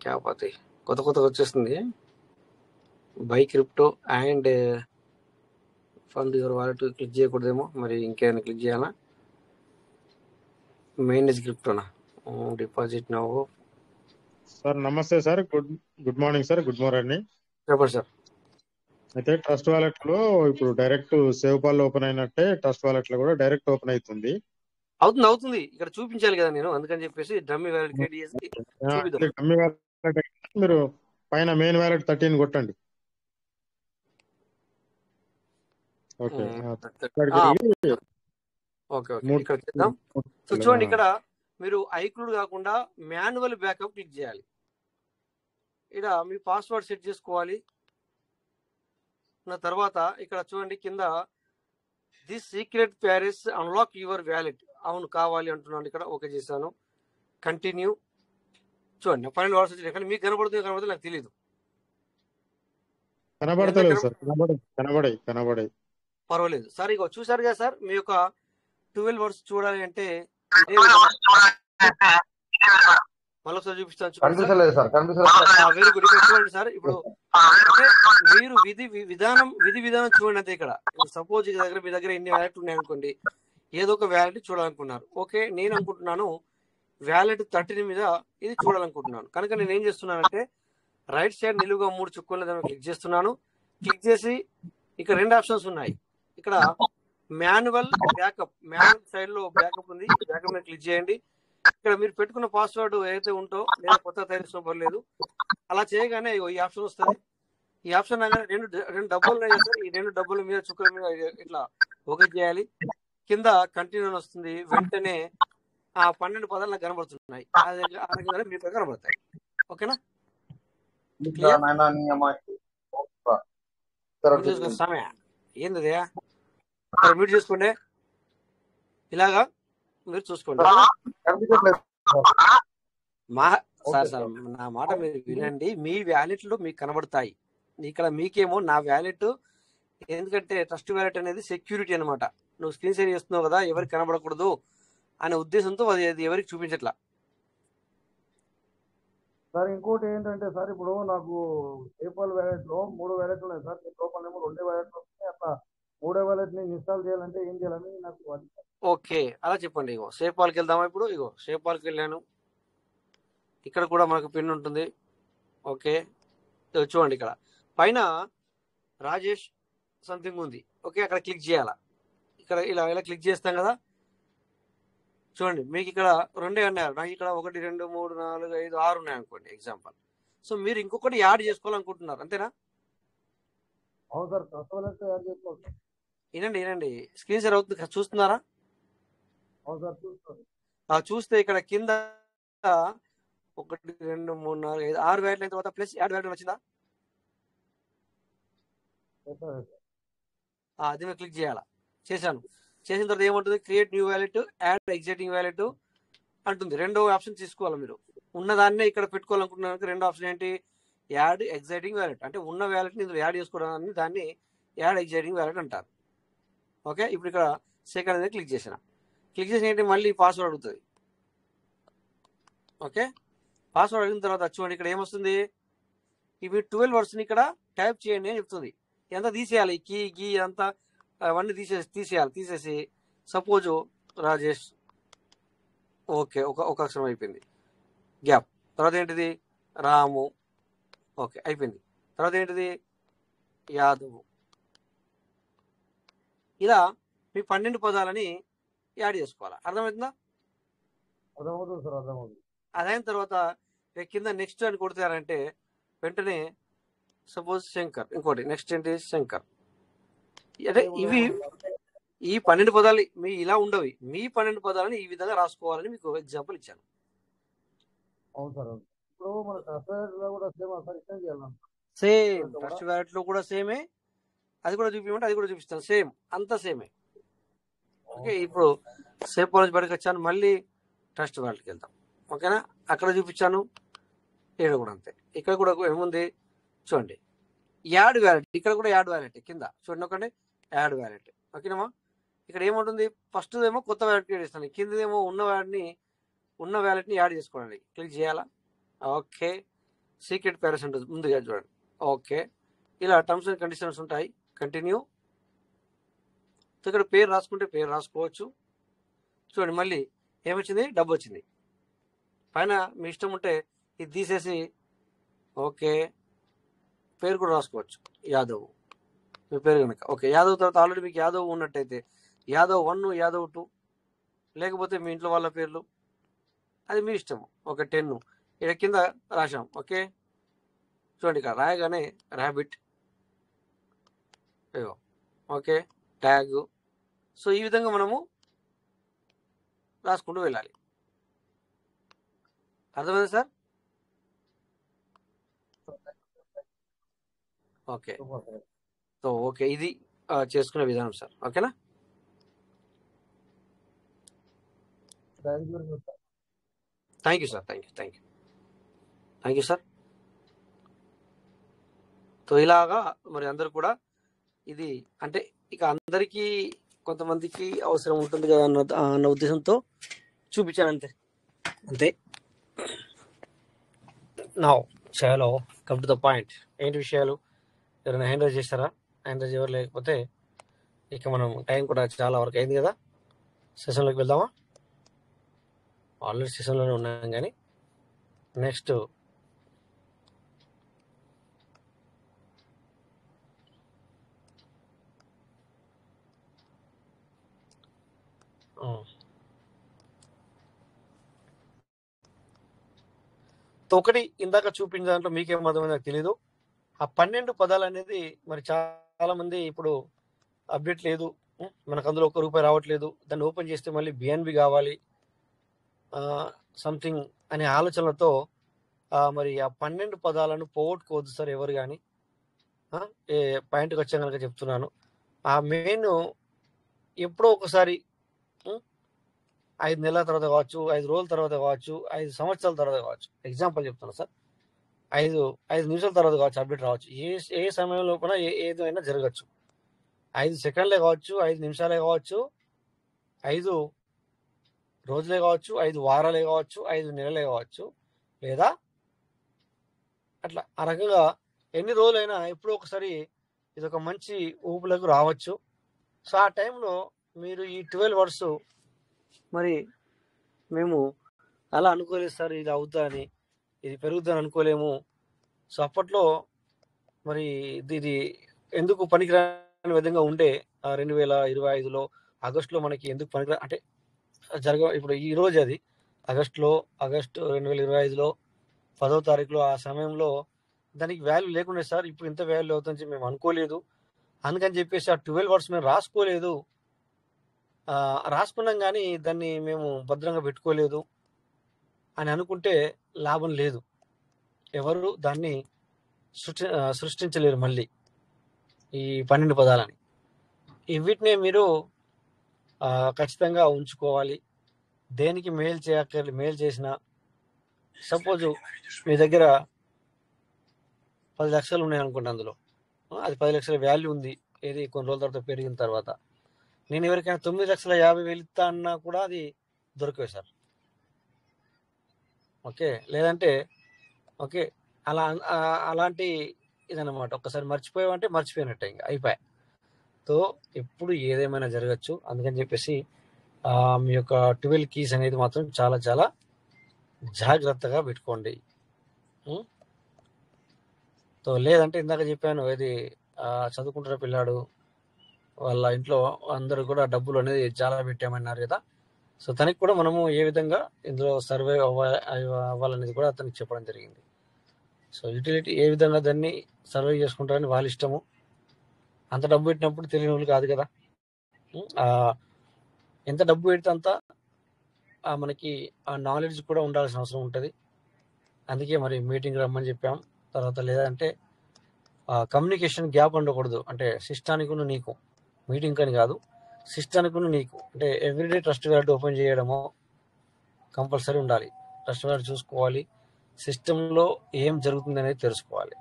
క్యాపాతి కొత్తగా వచ్చేస్తుంది. Buy crypto and fund your wallet click చేయకూడదేమో, మరి ఇంకేమైనా క్లిక్ చేయాలా? మేనేజ్ క్రిప్టోనా, డిపాజిట్ నవ్వు. సార్ నమస్తే sir, good morning sir. Good morning, చెప్పండి సార్. అయితే ట్రస్ట్ వాలెట్ లో ఇప్పుడు డైరెక్ట్ సేవ్ పాల్ ఓపెన్ అయినట్టే ట్రస్ట్ వాలెట్ లో కూడా డైరెక్ట్ ఓపెన్ అవుతుంది. అవుతుంది, ఇక్కడ చూపించాలి కదా నేను, అందుకని చెప్పేసి డమ్మీ వ్యాలెట్ క్రియేట్ చేసి డమ్మీ వాలెట్ మీరు పైన మెయిన్ వాలెట్ 13 కొట్టండి. ఓకే ఓకే ఓకే, ఇక్కడ చేద్దాం. సో చూడండి, ఇక్కడ మీరు ఐక్లూడ్ కాకుండా మాన్యువల్ బ్యాకప్ క్లిక్ చేయాలి. ఇక్కడ మీ పాస్వర్డ్ సెట్ చేసుకోవాలి. తర్వాత ఇక్కడ చూడండి కింద this secret phrase unlock your wallet, అవును కావాలి అంటున్నాను. ఇక్కడ ఓకే చేశాను, కంటిన్యూ. చూడండి 12 hours వచ్చినాయి, కానీ మీకు కనబడుతుంది నాకు తెలియదు. కనబడతలేదు సార్, కనబడాయి. పర్వాలేదు సార్, ఇక చూసారు కదా సార్, మీ యొక్క 12 hours చూడాలి అంటే మళ్ళొకసారి చూపిస్తాను. వెరీ గుడ్, ఇక్కడ చూడండి సార్. ఇప్పుడు అంటే మీరు విధి విధానం చూడండి అంతే. ఇక్కడ సపోజ్ మీ దగ్గర ఎన్ని వ్యాలెట్ ఉన్నాయి అనుకోండి, ఏదో ఒక వ్యాలెట్ చూడాలనుకున్నారు. ఓకే, నేను అనుకుంటున్నాను వ్యాలెట్ 13 మీద ఇది చూడాలనుకుంటున్నాను. కనుక నేను ఏం చేస్తున్నానంటే రైట్ సైడ్ నిలువుగా 3 చుక్కలు క్లిక్ చేస్తున్నాను. క్లిక్ చేసి ఇక్కడ 2 ఆప్షన్స్ ఉన్నాయి, ఇక్కడ మాన్యువల్ సైడ్ లో బ్యాకప్ ఉంది. బ్యాకప్ మీద క్లిక్ చేయండి. ఇక్కడ మీరు పెట్టుకున్న పాస్వర్డ్ ఏదైతే ఉంటో లేదా కొత్త తయారు పర్లేదు, అలా చేయగానే ఈ ఆప్షన్ వస్తుంది. ఈ ఆప్షన్ అనగానే రెండు డబ్బులు ఉన్నాయి కదా సార్, ఈ 2 డబ్బుల మీద చుక్కల మీద ఇట్లా ఓకే చేయాలి. కింద కంటిన్యూ అని వస్తుంది. వెంటనే ఆ 12 పదాలు నాకు కనబడుతున్నాయి. ఆ రకంగా మీకు కనబడతాయి. ఓకేనా? క్లియర్? సమయ ఏంది మ్యూట్ చేసుకోండి. ఇలాగా మీరు చూసుకోండి. సార్ నా మాట మీరు వినండి. మీ వ్యాలెట్లు మీకు కనబడతాయి. ఇక్కడ మీకేమో నా వ్యాలెట్, ఎందుకంటే ట్రస్ట్ వ్యాలెట్ అనేది సెక్యూరిటీ అనమాట. నువ్వు స్క్రీన్ షేర్ చేస్తున్నావు కదా, ఎవరికి కనబడకూడదు అనే ఉద్దేశంతో అది ఎవరికి చూపించట్లా. సార్ ఇంకోటి ఏంటంటే సార్, ఇప్పుడు నాకు పేపాల్ వ్యాలెట్ లో 3 వ్యాలెట్లు ఉన్నాయి సార్. లోపల ఏమో 2 వ్యాలెట్లు వస్తాయి. అట్లా 3వ వ్యాలెట్ ని ఇన్స్టాల్ చేయాలంటే ఏం చేయాలని నాకు ఓకే, అలా చెప్పండి. ఇగో సేపాల్కి వెళ్దామా ఇప్పుడు? ఇగో సేపాల్కి వెళ్ళాను. ఇక్కడ కూడా మనకు పిన్ ఉంటుంది. ఓకే, చూడండి ఇక్కడ పైన రాజేష్ సంథింగ్ ఉంది. ఓకే, అక్కడ క్లిక్ చేయాలా. ఇక్కడ ఇలా క్లిక్ చేస్తాం కదా, చూడండి మీకు ఇక్కడ 2 అన్నారు. నాకు ఇక్కడ 1 2 3 4 5 6 ఉన్నాయి అనుకోండి ఎగ్జాంపుల్. సో మీరు ఇంకొకటి యాడ్ చేసుకోవాలనుకుంటున్నారు, అంతేనా? అవును సార్, ట్రస్ట్ వ్యాలెట్ యాడ్ చేసుకోవాలి. వినండి, స్క్రీన్ షేర్ అవుతుంది, చూస్తున్నారా? అవును సార్, చూస్తాను. చూస్తే ఇక్కడ కింద 1 2 3 4 5 6 వ్యాలెట్ అయిన తర్వాత ప్లస్ యాడ్ వ్యాలెట్ వచ్చిందా? అది మీరు క్లిక్ చేయాలా. చేశాను. చేసిన తర్వాత ఏమంటుంది? Create new wallet, add existing wallet అంటుంది. 2వ ఆప్షన్ తీసుకోవాలి. మీరు ఉన్నదాన్నే ఇక్కడ పెట్టుకోవాలనుకుంటున్నాను. 2వ ఆప్షన్ ఏంటి? Add existing wallet. అంటే ఉన్న వ్యాలెట్ని ఇందులో యాడ్ చేసుకోవడానికి దాన్ని యాడ్ ఎగ్జిటింగ్ వ్యాలెట్ అంటారు. ఓకే, ఇప్పుడు ఇక్కడ సెకండ్ అనేది క్లిక్ చేసిన. క్లిక్ చేసిన ఏంటి? మళ్ళీ పాస్వర్డ్ అడుగుతుంది. ఓకే, పాస్వర్డ్ అడిగిన తర్వాత చూడండి ఇక్కడ ఏమొస్తుంది? ఇవి 12 వర్డ్స్ని ఇక్కడ టైప్ చేయండి అని చెప్తుంది. ఎంత తీసేయాలి? కీ అంతా అవన్నీ తీసేసి సపోజు రాజేష్, ఓకే, ఒక అక్షరం అయిపోయింది, గ్యాప్. తర్వాత ఏంటిది? రాము, ఓకే అయిపోయింది. తర్వాత ఏంటిది? యాదవ్. ఇలా మీ 12 పదాలని యాడ్ చేసుకోవాలి. అర్థమవుతుందా? అర్థమవుతుంది సార్, అర్థమవుతుంది. అదైన తర్వాత కింద నెక్స్ట్ అని కొడతారంటే వెంటనే సపోజ్ శంకర్, ఇంకోటి నెక్స్ట్ ఏంటి? శంకర్. అంటే ఇవి ఈ 12 పదాలు మీ ఇలా ఉండవు. మీ 12 పదాలని ఈ విధంగా రాసుకోవాలని మీకు ఎగ్జాంపుల్ ఇచ్చాను. అవును సార్. ఇప్పుడు మన ట్రస్ట్ వ్యాలెట్ లో కూడా సేమ్ సార్, ఇష్టం చేయాలి. సేమ్ ట్రస్ట్ వ్యాలెట్ లో కూడా సేమే. అది కూడా చూపించమంటే అది కూడా చూపిస్తాను. సేమ్, అంతా సేమే. ఓకే, ఇప్పుడు సేఫ్ నుంచి బయటకు వచ్చాను. మళ్ళీ ట్రస్ట్ వ్యాలెట్కి వెళ్తాం. ఓకేనా? అక్కడ చూపించాను, ఇక్కడ కూడా అంతే. ఇక్కడ కూడా ఏముంది చూడండి, యాడ్ వ్యాలెట్. ఇక్కడ కూడా యాడ్ వ్యాలెట్ కింద చూడండి, ఒకటి యాడ్ వ్యాలెట్. ఓకేనమ్మా? ఇక్కడ ఏముంటుంది? ఫస్ట్ ఏమో కొత్త వ్యాలెట్ క్రియేట్ చేస్తాను, కిందదేమో ఉన్న వ్యాలెట్ని యాడ్ చేసుకోండి. క్లిక్ చేయాలా. ఓకే, సీక్రెట్ ప్యారెస్ ఉంటుంది ముందుగా చూడండి. ఓకే, ఇలా టర్మ్స్ అండ్ కండిషన్స్ ఉంటాయి. కంటిన్యూ. ఇక్కడ పేరు రాసుకుంటే పేరు రాసుకోవచ్చు. చూడండి మళ్ళీ ఏమొచ్చింది? డబ్బు వచ్చింది. పైన మీ ఇష్టం ఉంటే ఇది తీసేసి ఓకే పేరు కూడా రాసుకోవచ్చు, యాదవ్ మీ పేరు కనుక. ఓకే, యాదవ్ తర్వాత ఆల్రెడీ మీకు యాదవ్ ఉన్నట్టయితే యాదవ్ 1, యాదవ్ 2, లేకపోతే మీ ఇంట్లో వాళ్ళ పేర్లు, అది మీ ఇష్టం. ఓకే, 10 ఇక్కడ కింద రాశాం. ఓకే, చూడండి ఇక్కడ రాయగానే ర్యాబిట్, ఓకే, ట్యాగ్. సో ఈ విధంగా మనము రాసుకుంటూ వెళ్ళాలి. అర్థమైంది సార్? ఓకే, సో ఓకే, ఇది చేసుకునే విధానం సార్. ఓకేనా? Thank you sir, thank you sir. So ఇలాగా మరి అందరు కూడా ఇది అంటే ఇక అందరికీ కొంతమందికి అవసరం ఉంటుంది కదా అన్న ఉద్దేశంతో చూపించాను, అంతే. నౌ చలో కమ్ టు ద పాయింట్. ఏంటి విషయాలు? ఎవరైనా హ్యాండ్ రైజ్ చేస్తారా? హ్యాండ్ రైజ్ ఎవరు లేకపోతే ఇక మనం టైం కూడా చాలా వరకు అయింది కదా, సెషన్లోకి వెళ్దామా? ఆల్రెడీ సెషన్లోనే ఉన్నాం కానీ నెక్స్ట్ ఒకటి ఇందాక చూపించిన దాంట్లో మీకేం అర్థమైందో నాకు తెలీదు. ఆ 12 పదాలు అనేది మరి చాలా మంది ఇప్పుడు అప్డేట్ లేదు, మనకు అందులో ₹1 రావట్లేదు, దాన్ని ఓపెన్ చేస్తే మళ్ళీ బిఎన్బి కావాలి సంథింగ్ అనే ఆలోచనలతో మరి ఆ 12 పదాలను పోగొట్టుకోవద్దు సార్ ఎవరు కానీ. ఏ పాయింట్కి వచ్చా కనుక చెప్తున్నాను. ఆ మెయిన్ ఎప్పుడో ఒకసారి 5 నెలల తర్వాత కావచ్చు, 5 రోజుల తర్వాత కావచ్చు, 5 సంవత్సరాల తర్వాత కావచ్చు, ఎగ్జాంపుల్ చెప్తాను సార్, 5 నిమిషాల తర్వాత కావచ్చు అప్డేట్ రావచ్చు. ఏ సమయం లోపల ఏదైనా జరగచ్చు. 5 సెకండ్లే కావచ్చు, 5 నిమిషాలే కావచ్చు, 5 రోజులే కావచ్చు, 5 వారాలే కావచ్చు, 5 నెలలే కావచ్చు, లేదా అట్లా ఆ రకంగా ఎన్ని రోజులైనా ఎప్పుడో ఒకసారి ఇది ఒక మంచి ఊపులకు రావచ్చు. సో ఆ టైంలో మీరు ఈ 12 అవర్స్ మరి మేము అలా అనుకోలేదు సార్, ఇది అవుద్దా అని, ఇది పెరుగుద్దని అనుకోలేము. సో అప్పట్లో మరి ఇది ఎందుకు పనికిరాని విధంగా ఉండే 2025లో ఆగస్టులో మనకి ఎందుకు పనికిరా అంటే ఇప్పుడు ఈ రోజు అది ఆగస్టు 2025లో 10వ తారీఖులో ఆ సమయంలో దానికి వాల్యూ లేకుండా సార్ ఇప్పుడు ఇంత వాల్యూ అవుతుందని మేము అనుకోలేదు. అందుకని చెప్పేసి ఆ 12 అవర్స్ మేము రాసుకోలేదు, రాసుకున్నాం కానీ దాన్ని మేము భద్రంగా పెట్టుకోలేదు అని అనుకుంటే లాభం లేదు. ఎవరు దాన్ని సృష్టించలేరు మళ్ళీ ఈ 12 పదాలని. వీటినే మీరు ఖచ్చితంగా ఉంచుకోవాలి. దేనికి మేలు చేసిన సపోజు మీ దగ్గర 10 లక్షలు ఉన్నాయి అనుకోండి, అందులో అది 10 లక్షల వాల్యూ ఉంది, ఏది కొన్ని రోజుల తర్వాత పెరిగిన తర్వాత. నేను ఎవరికైనా 9,50,000 ఇస్తా అన్నా కూడా అది దొరకవు సార్. ఓకే, లేదంటే ఓకే అలాంటి ఇదన్నమాట. ఒక్కసారి మర్చిపోయామంటే మర్చిపోయినట్టే, ఇంకా అయిపోయా. సో ఎప్పుడు ఏదేమైనా జరగచ్చు. అందుకని చెప్పేసి మీ యొక్క 12 కీస్ అనేది మాత్రం చాలా చాలా జాగ్రత్తగా పెట్టుకోండి. సో లేదంటే ఇందాక చెప్పాను, ఇది చదువుకుంటున్న పిల్లాడు వాళ్ళ ఇంట్లో అందరూ కూడా డబ్బులు అనేది చాలా పెట్టామన్నారు కదా. సో తనకి కూడా మనము ఏ విధంగా ఇందులో సర్వే అవ్వాలనేది కూడా అతనికి చెప్పడం జరిగింది. సో యూటిలిటీ ఏ విధంగా దాన్ని సర్వే చేసుకుంటారని వాళ్ళ ఇష్టము. అంత డబ్బు పెట్టినప్పుడు తెలియని వాళ్ళు కాదు కదా. ఎంత డబ్బు పెడితే అంత మనకి ఆ నాలెడ్జ్ కూడా ఉండాల్సిన అవసరం ఉంటుంది. అందుకే మరి మీటింగ్ రమ్మని చెప్పాం. తర్వాత లేదంటే కమ్యూనికేషన్ గ్యాప్ ఉండకూడదు. అంటే సిస్టానికి నీకు మీటింగ్ అని కాదు, సిస్టానికి నీకు అంటే ఎవ్రీడే ట్రస్ట్ వ్యాలెట్ ఓపెన్ చేయడమో కంపల్సరీ ఉండాలి. ట్రస్ట్ వ్యాలెట్ చూసుకోవాలి, సిస్టంలో ఏం జరుగుతుంది అనేది తెలుసుకోవాలి.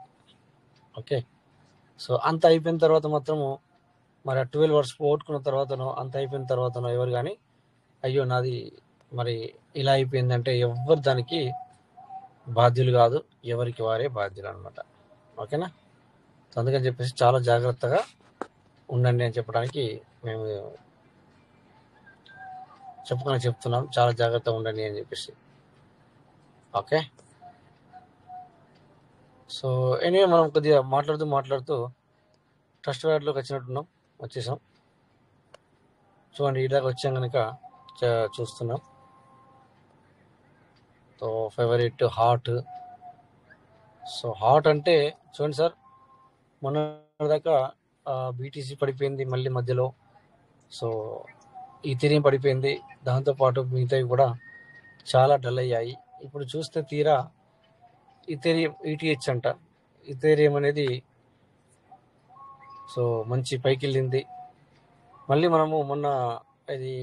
ఓకే, సో అంత అయిపోయిన తర్వాత మాత్రము మరి 12 అవర్స్ పోగొట్టుకున్న తర్వాతనో అంత అయిపోయిన తర్వాతనో ఎవరు కానీ అయ్యో నాది మరి ఇలా అయిపోయిందంటే ఎవరు దానికి బాధ్యులు కాదు, ఎవరికి వారే బాధ్యులు అనమాట. ఓకేనా. అందుకని చెప్పేసి చాలా జాగ్రత్తగా ఉండండి అని చెప్పడానికి మేము చెప్తున్నాం. చాలా జాగ్రత్తగా ఉండండి అని చెప్పేసి. ఓకే, సో ఎనీవే మనం కొద్దిగా మాట్లాడుతూ ట్రస్ట్ వ్యాలెట్లోకి వచ్చేసాం. చూడండి, ఇలాగ వచ్చాం కనుక చూస్తున్నాం. So favourite hot. So hot అంటే చూడండి సార్, మొన్న దాకా బీటీసీ పడిపోయింది మళ్ళీ మధ్యలో. సో ఈథీరియం పడిపోయింది, దాంతోపాటు మిగతావి కూడా చాలా డల్ అయ్యాయి. ఇప్పుడు చూస్తే తీరా ఈథీరియం ఈటీహెచ్ అంట, ఈథీరియం అనేది సో మంచి పైకి వెళ్ళింది. మళ్ళీ మనము మొన్న ఇది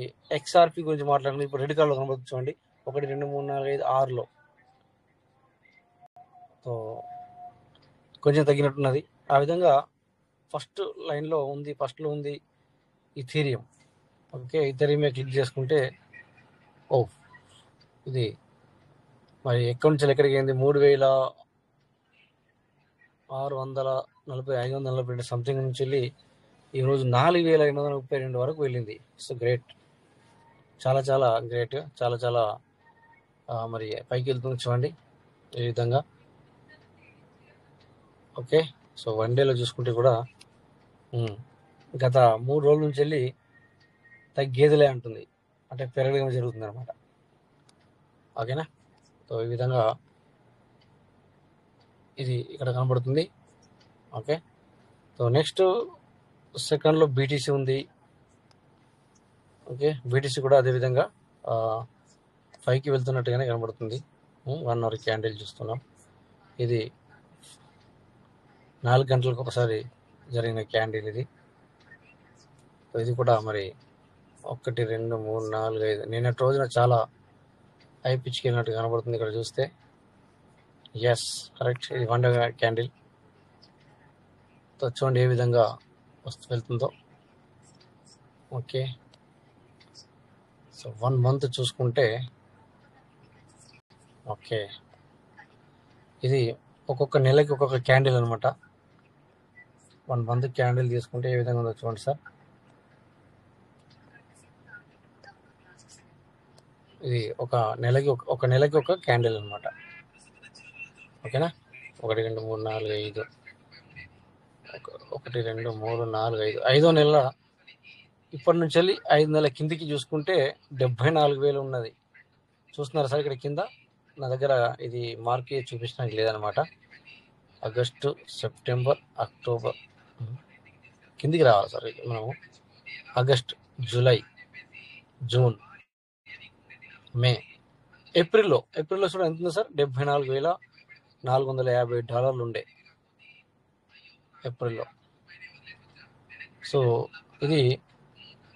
XRP గురించి మాట్లాడుకుంది. ఇప్పుడు రెడ్ కార్డులో కనబడుతుంది చూడండి, 1 2 3 4 5 6లో సో కొంచెం తగ్గినట్టున్నది. ఆ విధంగా ఫస్ట్లో ఉంది ఈథీరియం. ఓకే, ఈథీరియం క్లిక్ చేసుకుంటే ఇది మరి ఎక్కడి నుంచి ఎక్కడికి అయింది, 3,640 సంథింగ్ నుంచి వెళ్ళి ఈరోజు 4,532 వరకు వెళ్ళింది. సో గ్రేట్, చాలా చాలా గ్రేట్, చాలా చాలా మరి పైకి వెళ్తుంది చూడండి ఈ విధంగా. ఓకే, సో 1 డేలో చూసుకుంటే కూడా గత 3 రోజుల నుంచి వెళ్ళి తగ్గేదిలే అంటుంది. అంటే పెరగడం జరుగుతుంది అనమాట. ఓకేనా. సో ఈ విధంగా ఇది ఇక్కడ కనబడుతుంది. ఓకే. సో నెక్స్ట్ సెకండ్లో బీటీసీ ఉంది. ఓకే, బీటీసీ కూడా అదేవిధంగా 5కి వెళ్తున్నట్టుగానే కనబడుతుంది. 1 అవర్ క్యాండిల్ చూస్తున్నాం. ఇది 4 గంటలకు ఒకసారి జరిగిన క్యాండిల్ ఇది. ఇది కూడా మరి 1 2 3 4 5 నిన్నటి రోజున చాలా హై పిచ్కి వెళ్ళినట్టు కనబడుతుంది ఇక్కడ చూస్తే. Yes, correct. ఇది 1 డే క్యాండిల్. చూడండి ఏ విధంగా వెళ్తుందో. ఓకే. సో 1 మంత్ చూసుకుంటే ఓకే, ఇది ఒక్కొక్క నెలకి ఒక్కొక్క క్యాండిల్ అనమాట. 1 మంత్ క్యాండిల్ తీసుకుంటే ఏ విధంగా ఉందో చూడండి సార్. ఇది ఒక నెలకి ఒక క్యాండిల్ అనమాట. ఓకేనా. 1 2 3 4 5 1 2 3 4 5 5వ నెల ఇప్పటి నుంచి వెళ్ళి 5 నెలల కిందికి చూసుకుంటే 74,000 ఉన్నది. చూస్తున్నారా సార్ ఇక్కడ కింద నా దగ్గర ఇది మార్క్ చూపించడానికి లేదనమాట. ఆగస్టు, సెప్టెంబర్, అక్టోబర్ కిందికి రావాలి సార్. మనము ఆగస్ట్, జూలై, జూన్, మే, ఏప్రిల్లో చూడ ఎంత ఉంది సార్? $74,450 ఉండే ఏప్రిల్లో. సో ఇది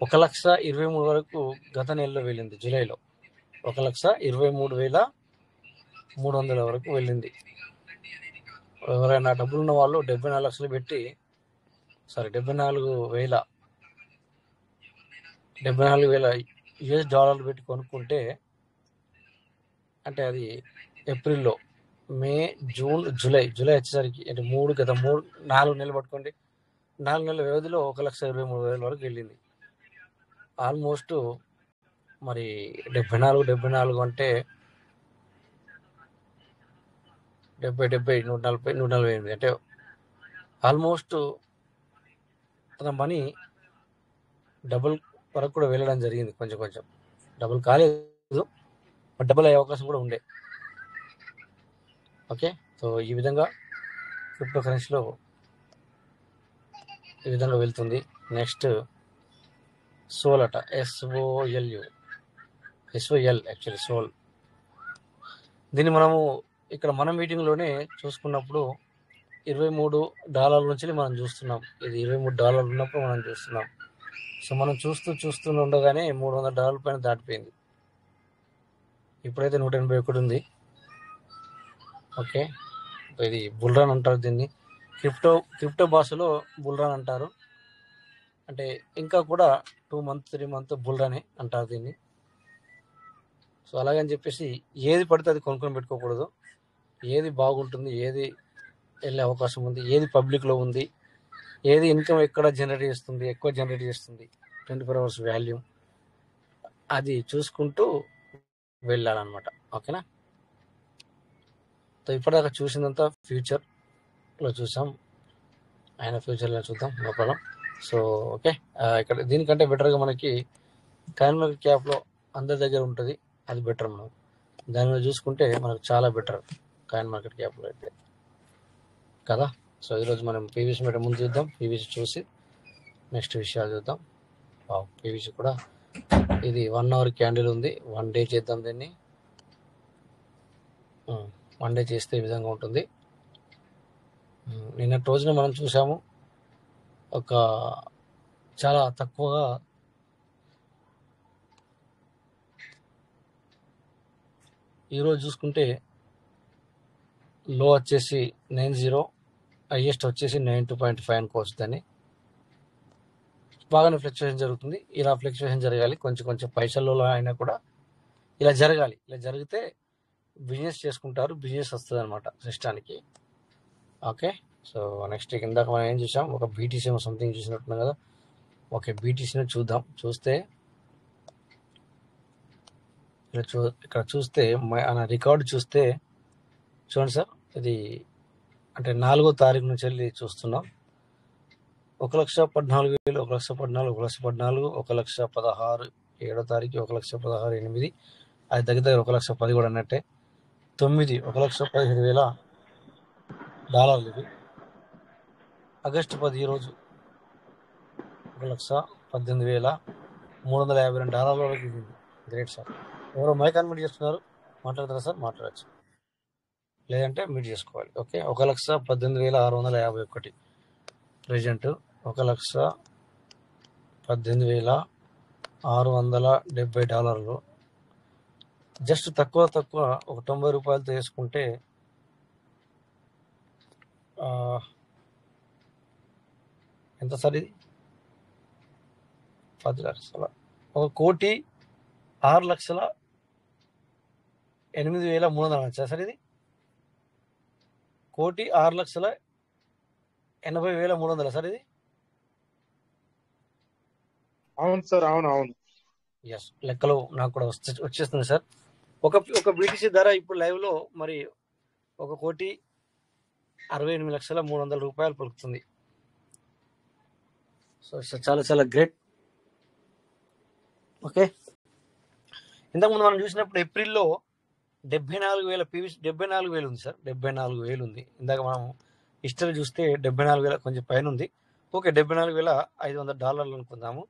1,23,000 వరకు గత నెలలో వెళ్ళింది. జూలైలో 1,23,300 వరకు వెళ్ళింది. ఎవరైనా డబ్బులున్న వాళ్ళు 74 లక్షలు పెట్టి 74,000 US డాలర్లు పెట్టి కొనుక్కుంటే అంటే అది ఏప్రిల్లో, మే, జూన్, జూలై వచ్చేసరికి అంటే 4 నెలలు పట్టుకోండి. 4 నెలల వ్యవధిలో 1,23,000 వరకు వెళ్ళింది. ఆల్మోస్ట్ మరి 74 అంటే 70 140 148 అంటే ఆల్మోస్ట్ తన మనీ డబుల్ వరకు కూడా వెళ్ళడం జరిగింది. కొంచెం డబుల్ కాలేదు, డబుల్ అయ్యే అవకాశం కూడా ఉండే. ఓకే. సో ఈ విధంగా క్రిప్టో కరెన్సీలో ఈ విధంగా వెళ్తుంది. నెక్స్ట్ సోల్ అట, SOL యాక్చువల్లీ సోల్. దీన్ని మనము ఇక్కడ మన మీటింగ్లోనే చూసుకున్నప్పుడు $23 నుంచి మనం చూస్తున్నాం. ఇది $23 ఉన్నప్పుడు మనం చూస్తున్నాం. సో మనం చూస్తూ ఉండగానే $300 పైన దాటిపోయింది. ఇప్పుడైతే 181 ఉంది. ఓకే. ఇది బుల్రన్ అంటారు దీన్ని. క్రిప్టో భాషలో బుల్రన్ అంటారు. అంటే ఇంకా కూడా 2 months 3 months బుల్రనే అంటారు దీన్ని. సో అలాగని చెప్పేసి ఏది పడితే అది కొనుక్కొని పెట్టుకోకూడదు. ఏది బాగుంటుంది, ఏది వెళ్ళే అవకాశం ఉంది, ఏది పబ్లిక్లో ఉంది, ఏది ఇన్కమ్ ఎక్కువ జనరేట్ చేస్తుంది 24 hours వాల్యూ, అది చూసుకుంటూ వెళ్ళాలన్నమాట. ఓకేనా. సో ఇప్పటిదాకా చూసిందంతా ఫ్యూచర్లో చూసాం. ఆయన ఫ్యూచర్లో చూద్దాం, నో ప్రాబ్లం. సో ఓకే, ఇక్కడ దీనికంటే బెటర్గా మనకి కాయిన్ మార్కెట్ క్యాప్లో అందరి దగ్గర ఉంటుంది, అది బెటర్. మనం దాని మీద చూసుకుంటే మనకు చాలా బెటర్ కాయిన్ మార్కెట్ క్యాప్లో అయితే కదా. సో ఈరోజు మనం పీవీసీ మీద ముందు చూద్దాం. పీవీసీ చూసి నెక్స్ట్ విషయాలు చూద్దాం. పీవీసీ కూడా ఇది 1 hour క్యాండిల్ ఉంది. 1 day చేద్దాం దీన్ని. 1 day చేస్తే ఈ విధంగా ఉంటుంది. నిన్నటి రోజున మనం చూసాము ఒక చాలా తక్కువగా ఈరోజు చూసుకుంటే లో వచ్చేసి 90, హైయెస్ట్ వచ్చేసి 92.5 అనుకోవచ్చు. దాన్ని బాగానే ఫ్లక్చుయేషన్ జరుగుతుంది. ఇలా ఫ్లక్చుయేషన్ జరగాలి, కొంచెం పైసల్లో అయినా కూడా ఇలా జరగాలి. ఇలా జరిగితే బిజినెస్ చేసుకుంటారు, బిజినెస్ వస్తుంది అనమాట సిస్టానికి. ఓకే. సో నెక్స్ట్ ఇందాక మనం ఏం చూసాం, ఒక బీటీసీ సంథింగ్ చూసినట్టున్నాం కదా. ఓకే, బీటీసీని చూద్దాం. చూస్తే ఇక్కడ చూస్తే మన రికార్డు చూస్తే చూడండి సార్, ఇది అంటే 4వ తారీఖు నుంచి వెళ్ళి చూస్తున్నాం. 1,14,000, 1,14,000, 1,14,000, 1,16,700, 7వ తారీఖు 1,16,800, అది దగ్గర 1,10,000 కూడా అన్నట్టే. 9 $1,17,000 ఇది. ఆగస్టు 10 ఈరోజు $1,18,352 వరకు ఇది. Great sir. ఎవరో మైక్ అన్మ్యూట్ చేస్తున్నారు, మాట్లాడతారా సార్? మాట్లాడచ్చు, లేదంటే మీట్ చేసుకోవాలి. ఓకే, 1,18,651 ప్రజెంట్, 1,18,670 జస్ట్ తక్కువ ఒక $90 వేసుకుంటే ఎంత సార్ ఇది? 10 లక్షల, 1,06,08,300 సార్. ఇది 1,06,80,300 సార్. ఇది అవును సార్, అవును. ఎస్, లెక్కలు నాకు కూడా వచ్చేస్తుంది సార్. ఒక బీటీసీ ధర ఇప్పుడు లైవ్ లో మరి 1,68,300,000 పలుకుతుంది. సో చాలా చాలా గ్రేట్. ఓకే, ఇంతకుముందు మనం చూసినప్పుడు ఏప్రిల్లో 74,000 పీవీసీ 74,000 ఉంది సార్. 74,000 ఉంది. ఇందాక మనం హిస్టరీ చూస్తే 74,000 కొంచెం పైన ఉంది. ఓకే, $74,500 అనుకుందాము.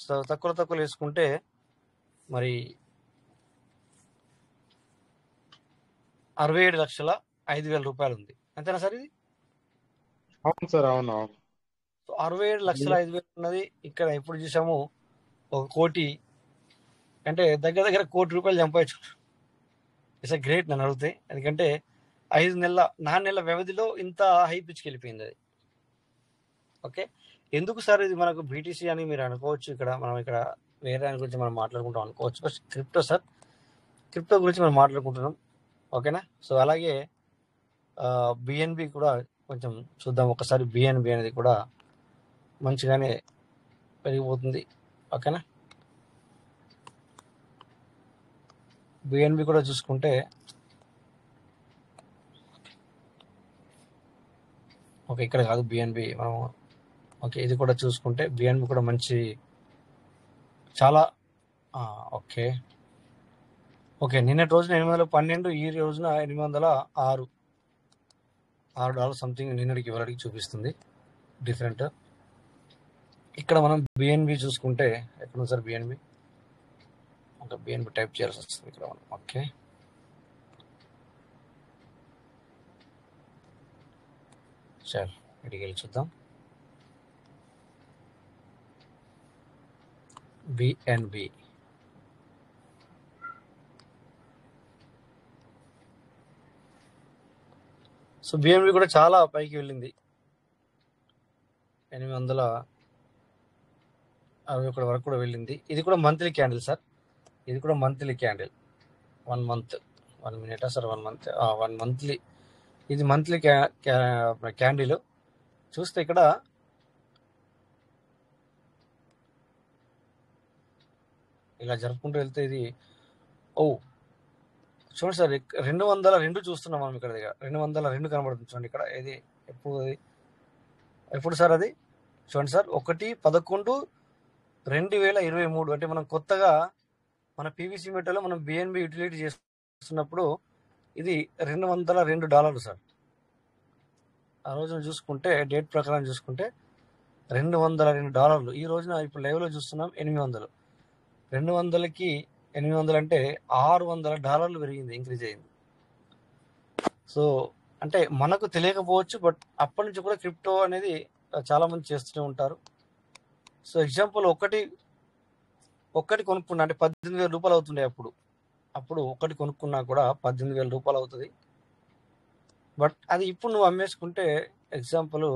సో తక్కువ వేసుకుంటే మరి 67,05,000 ఉంది. అంతేనా సార్? ఇది అవును సార్, అవును. సో 67,05,000 ఉన్నది. ఇక్కడ ఎప్పుడు చూసాము 1 కోటి అంటే దగ్గర ₹1 కోటి సంపాదించు. ఇట్స్ గ్రేట్ నన్ను అడిగితే. ఎందుకంటే 4 నెలల వ్యవధిలో ఇంత హై పిచ్కి వెళ్ళిపోయింది అది. ఓకే, ఎందుకు సార్ ఇది మనకు బీటీసీ అని మీరు అనుకోవచ్చు. మనం ఇక్కడ వేరే దాని గురించి మనం మాట్లాడుకుంటాం అనుకోవచ్చు. బట్ క్రిప్టో గురించి మనం మాట్లాడుకుంటున్నాం. ఓకేనా? సో అలాగే బిఎన్బి కూడా కొంచెం చూద్దాం ఒకసారి. బిఎన్బి అనేది కూడా మంచిగానే పెరిగిపోతుంది. ఓకేనా? బిఎన్బి కూడా చూసుకుంటే ఓకే, ఇక్కడ కాదు బిఎన్బి మనం. ఓకే, ఇది కూడా చూసుకుంటే బిఎన్బి కూడా మంచి చాలా ఓకే నిన్నటి రోజున 812, ఈ రోజున $806 సంథింగ్ నిన్నటికి ఇవాళకి చూపిస్తుంది డిఫరెంట్. ఇక్కడ మనం బిఎన్బి చూసుకుంటే ఎక్కడ ఉంది సార్ బిఎన్బి? ఒక బిఎన్బి టైప్ చేయాల్సి వస్తుంది ఇక్కడ మనం. ఓకే, సరే ఇటుకి వెళ్ళి చూద్దాం. బిఎన్బి సో బిఎన్బి కూడా చాలా పైకి వెళ్ళింది. 861 వరకు కూడా వెళ్ళింది. ఇది కూడా మంత్లీ క్యాండిల్ సార్. ఇది కూడా మంత్లీ క్యాండిల్. 1 మంత్ 1 మినిటా సార్? 1 month 1 monthly. ఇది మంత్లీ క్యాండిల్. చూస్తే ఇక్కడ ఇలా జరుపుకుంటూ వెళ్తే ఇది చూడండి సార్, 202 చూస్తున్నాం మనం ఇక్కడ. 202 కనబడుతుంది చూడండి ఇక్కడ. ఇది ఎప్పుడు సార్? అది చూడండి సార్, 1/11/2023. అంటే మనం కొత్తగా మన పీవీసీ మెటలో మనం బిఎన్బి యూటిలిటీ చేస్తున్నప్పుడు ఇది $202 సార్. ఆ రోజున చూసుకుంటే డేట్ ప్రకారం చూసుకుంటే $202. ఈ రోజున ఇప్పుడు లైవ్లో చూస్తున్నాం 800. 200కి 800 అంటే $600 పెరిగింది, ఇంక్రీజ్ అయింది. సో అంటే మనకు తెలియకపోవచ్చు, బట్ అప్పటి నుంచి కూడా క్రిప్టో అనేది చాలా మంది చేస్తూనే ఉంటారు. సో ఎగ్జాంపుల్ ఒక్కటి కొనుక్కున్నా అంటే $18,000 అవుతుండే. అప్పుడు ఒకటి కొనుక్కున్నా కూడా $18,000 అవుతుంది. బట్ అది ఇప్పుడు నువ్వు అమ్మేసుకుంటే ఎగ్జాంపుల్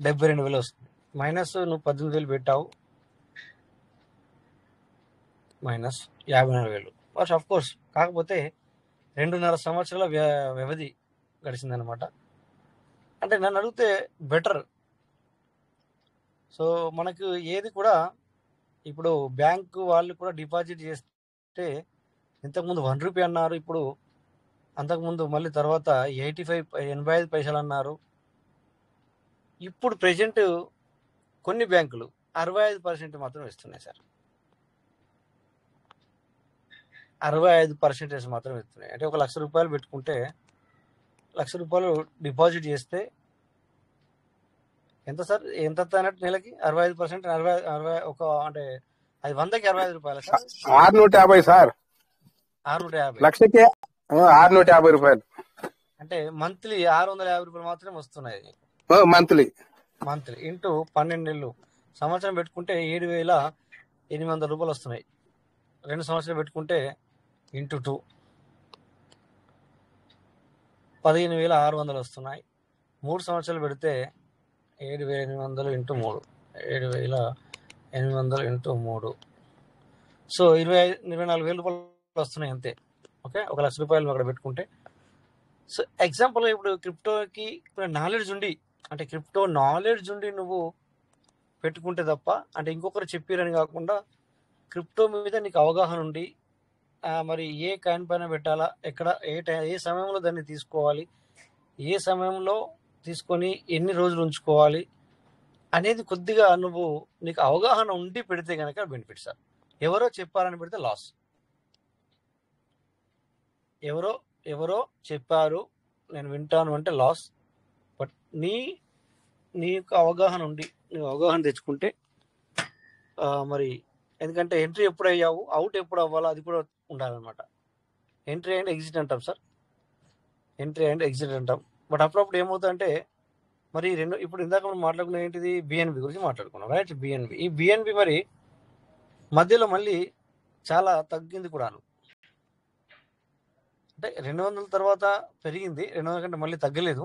72,000 వస్తుంది. మైనస్ నువ్వు 18,000 పెట్టావు, మైనస్ 54,000. బట్ ఆఫ్ కోర్స్ కాకపోతే 2.5 సంవత్సరాల వ్యవధి గడిచిందనమాట. అంటే నన్ను అడిగితే బెటర్. సో మనకు ఏది కూడా ఇప్పుడు బ్యాంకు వాళ్ళు కూడా డిపాజిట్ చేస్తే ఇంతకుముందు ₹1 అన్నారు, ఇప్పుడు అంతకుముందు మళ్ళీ తర్వాత 85 పైసలు అన్నారు. ఇప్పుడు ప్రెజెంట్ కొన్ని బ్యాంకులు 65% మాత్రం ఇస్తున్నాయి సార్. 65% మాత్రం ఇస్తున్నాయి. అంటే ఒక ₹1,00,000 పెట్టుకుంటే ₹1,00,000 డిపాజిట్ చేస్తే ఎంత సార్? ఎంత అన్నట్టు నెలకి 65% 60 ఒక అంటే అది 100కి ₹65 సార్. 650 సార్. 650 లక్షకి 650 రూపాయలు. అంటే మంత్లీ ₹650 మాత్రమే వస్తున్నాయి మంత్లీ. మంత్లీ ఇంటూ 12 నెలలు సంవత్సరం పెట్టుకుంటే ₹7,800 వస్తున్నాయి. 2 సంవత్సరాలు పెట్టుకుంటే ఇంటూ 2 15,600 వస్తున్నాయి. 3 సంవత్సరాలు పెడితే 7,800 ఇంటూ 3 7,800 ఇంటూ 3 సో ₹24,000 వస్తున్నాయి అంతే. ఓకే, ఒక ₹1,00,000 అక్కడ పెట్టుకుంటే. సో ఎగ్జాంపుల్ ఇప్పుడు క్రిప్టోకి నాలెడ్జ్ ఉండి అంటే క్రిప్టో నాలెడ్జ్ ఉండి నువ్వు పెట్టుకుంటే తప్ప అంటే ఇంకొకరు చెప్పారని కాకుండా క్రిప్టో మీద నీకు అవగాహన ఉండి మరి ఏ కాయిన్ పైన పెట్టాలా, ఎక్కడ ఏ సమయంలో దాన్ని తీసుకోవాలి, ఏ సమయంలో తీసుకొని ఎన్ని రోజులు ఉంచుకోవాలి అనేది కొద్దిగా నీకు అవగాహన ఉండి పెడితే కనుక బెనిఫిట్ సార్. ఎవరో చెప్పారని పెడితే లాస్. ఎవరో చెప్పారు నేను వింటాను అంటే లాస్. బట్ నీకు అవగాహన ఉండి నువ్వు అవగాహన తెచ్చుకుంటే మరి ఎందుకంటే ఎంట్రీ ఎప్పుడు అయ్యావు, అవుట్ ఎప్పుడు అవ్వాలో అది కూడా ఉండాలన్నమాట. ఎంట్రీ అండ్ ఎగ్జిట్ అంటాం సార్, ఎంట్రీ అండ్ ఎగ్జిట్ అంటాం. బట్ అప్పుడప్పుడు ఏమవుతుందంటే మరి ఇప్పుడు ఇందాక మనం మాట్లాడుకున్న ఏంటిది బిఎన్బి గురించి మాట్లాడుకున్నాం, రైట్? ఈ బిఎన్బి మరి మధ్యలో మళ్ళీ చాలా తగ్గింది కూడాను. అంటే 200 తర్వాత పెరిగింది, 200 కంటే మళ్ళీ తగ్గలేదు,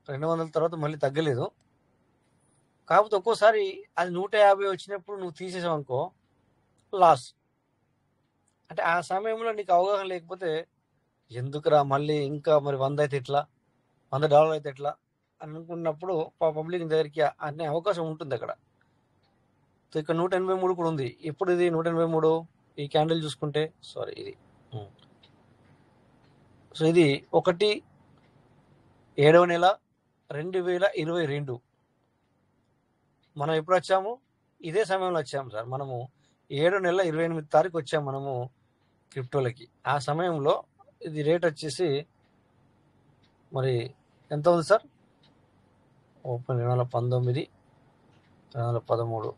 200 తర్వాత మళ్ళీ తగ్గలేదు. కాకపోతే ఒక్కోసారి అది 150 వచ్చినప్పుడు నువ్వు తీసేసావు అనుకో లాస్. అంటే ఆ సమయంలో నీకు అవగాహన లేకపోతే ఎందుకురా మళ్ళీ ఇంకా మరి 100 అయితే ఎట్లా, $100 అయితే ఎట్లా అనుకున్నప్పుడు పబ్లిక్ దగ్గరికి అనే అవకాశం ఉంటుంది అక్కడ. సో ఇక్కడ 183 కూడా ఉంది. ఎప్పుడు ఇది 183? ఈ క్యాండిల్ చూసుకుంటే సారీ ఇది సో ఇది 1/7 నెల 2022 మనం ఎప్పుడు వచ్చాము? ఇదే సమయంలో వచ్చాము సార్. మనము 7 నెలల 28 తారీఖు వచ్చాము మనము క్రిప్టోలకి. ఆ సమయంలో ఇది రేట్ వచ్చేసి మరి ఎంత ఉంది సార్? ఓపెన్ 2019 2013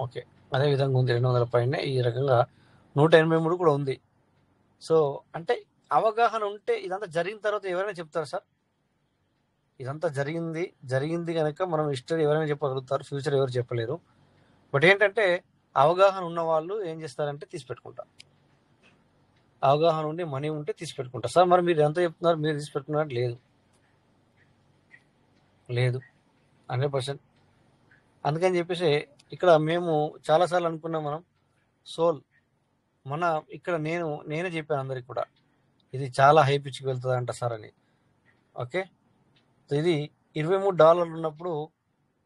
ఓకే, అదే విధంగా ఉంది 200 పైన. ఈ రకంగా 183 కూడా ఉంది. సో అంటే అవగాహన ఉంటే ఇదంతా జరిగిన తర్వాత ఎవరైనా చెప్తారు సార్, ఇదంతా జరిగింది కనుక మనం హిస్టరీ ఎవరైనా చెప్పగలుగుతారు, ఫ్యూచర్ ఎవరు చెప్పలేరు. బట్ ఏంటంటే అవగాహన ఉన్న వాళ్ళు ఏం చేస్తారంటే తీసి పెట్టుకుంటారు. అవగాహన ఉండి మనీ ఉంటే తీసి పెట్టుకుంటారు. సార్ మరి మీరు ఎంత చెప్తున్నారు, మీరు తీసి పెట్టుకున్నారు? లేదు 100%. అందుకని చెప్పేసి ఇక్కడ మేము చాలాసార్లు అనుకున్నాం, మనం సోల్ ఇక్కడ నేనే చెప్పాను అందరికి కూడా ఇది చాలా హై పిచ్కి వెళ్తుంది అంట సార్ అని. ఓకే, ఇది $23 ఉన్నప్పుడు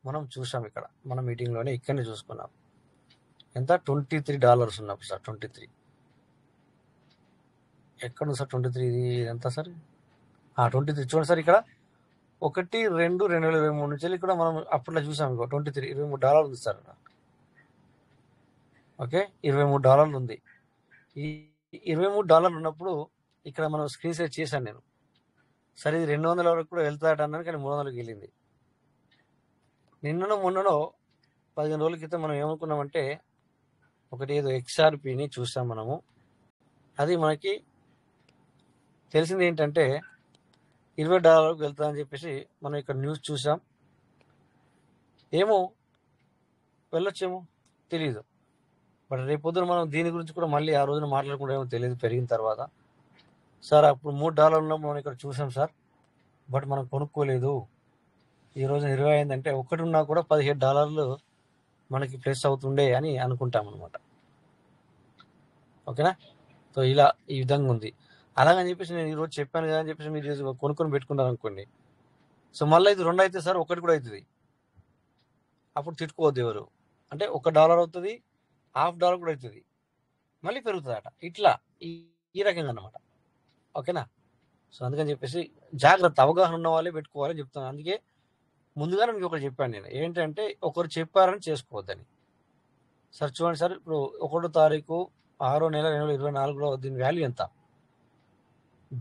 మనం చూసాం, ఇక్కడ మన మీటింగ్లోనే ఇక్కడనే చూసుకున్నాం. ఎంత? $23 ఉన్నప్పుడు సార్. 23 ఎక్కడ సార్? 23 ఇది ఎంత సార్? 23 చూడండి సార్, ఇక్కడ 1/2/2023 నుంచి ఇక్కడ మనం అప్పట్లో చూసాం. ఇంకో $23 ఉంది సార్. ఓకే, $23 ఉంది. ఈ $23 ఉన్నప్పుడు ఇక్కడ మనం స్క్రీన్ షేర్ చేశాను నేను. సరే ఇది 200 వరకు కూడా వెళ్తాడట అన్నాను, కానీ 300కి వెళ్ళింది. నిన్ననో మొన్ననో 15 రోజుల క్రితం మనం ఏమనుకున్నామంటే ఏదో XRPని చూసాం మనము. అది మనకి తెలిసింది ఏంటంటే $20 వెళ్తుందని చెప్పేసి మనం ఇక్కడ న్యూస్ చూసాం. ఏమో వెళ్ళొచ్చేమో తెలీదు. బట్ రేపొద్దున మనం దీని గురించి కూడా మళ్ళీ ఆ రోజున మాట్లాడుకుంటామో తెలియదు పెరిగిన తర్వాత. సార్ అప్పుడు $3 ఉన్నప్పుడు మనం ఇక్కడ చూసాం సార్, బట్ మనం కొనుక్కోలేదు. ఈ రోజు 20 అయిందంటే ఒకటి ఉన్నా కూడా $17 మనకి ప్లస్ అవుతుండే అని అనుకుంటాం అనమాట. ఓకేనా? సో ఇలా ఈ విధంగా ఉంది. అలాగని చెప్పేసి నేను ఈరోజు చెప్పాను కదా అని చెప్పేసి మీరు కొనుక్కొని పెట్టుకున్నారు అనుకోండి. సో మళ్ళీ ఇది 2 అయితే సార్ 1 కూడా అవుతుంది. అప్పుడు తిట్టుకోవద్దు ఎవరు. అంటే $1 అవుతుంది, $1/2 కూడా అవుతుంది, మళ్ళీ పెరుగుతుందట. ఇట్లా ఈ రకంగా అన్నమాట. ఓకేనా? సో అందుకని చెప్పేసి జాగ్రత్త, అవగాహన ఉన్న వాళ్ళే పెట్టుకోవాలని చెప్తాను. అందుకే ముందుగానే మీకు ఒకటి చెప్పాను నేను, ఏంటంటే ఒకరు చెప్పారని చేసుకోవద్దని. సార్ చూడండి సార్, ఇప్పుడు 1వ తారీఖు 6వ నెల 2024లో దీని వాల్యూ ఎంత?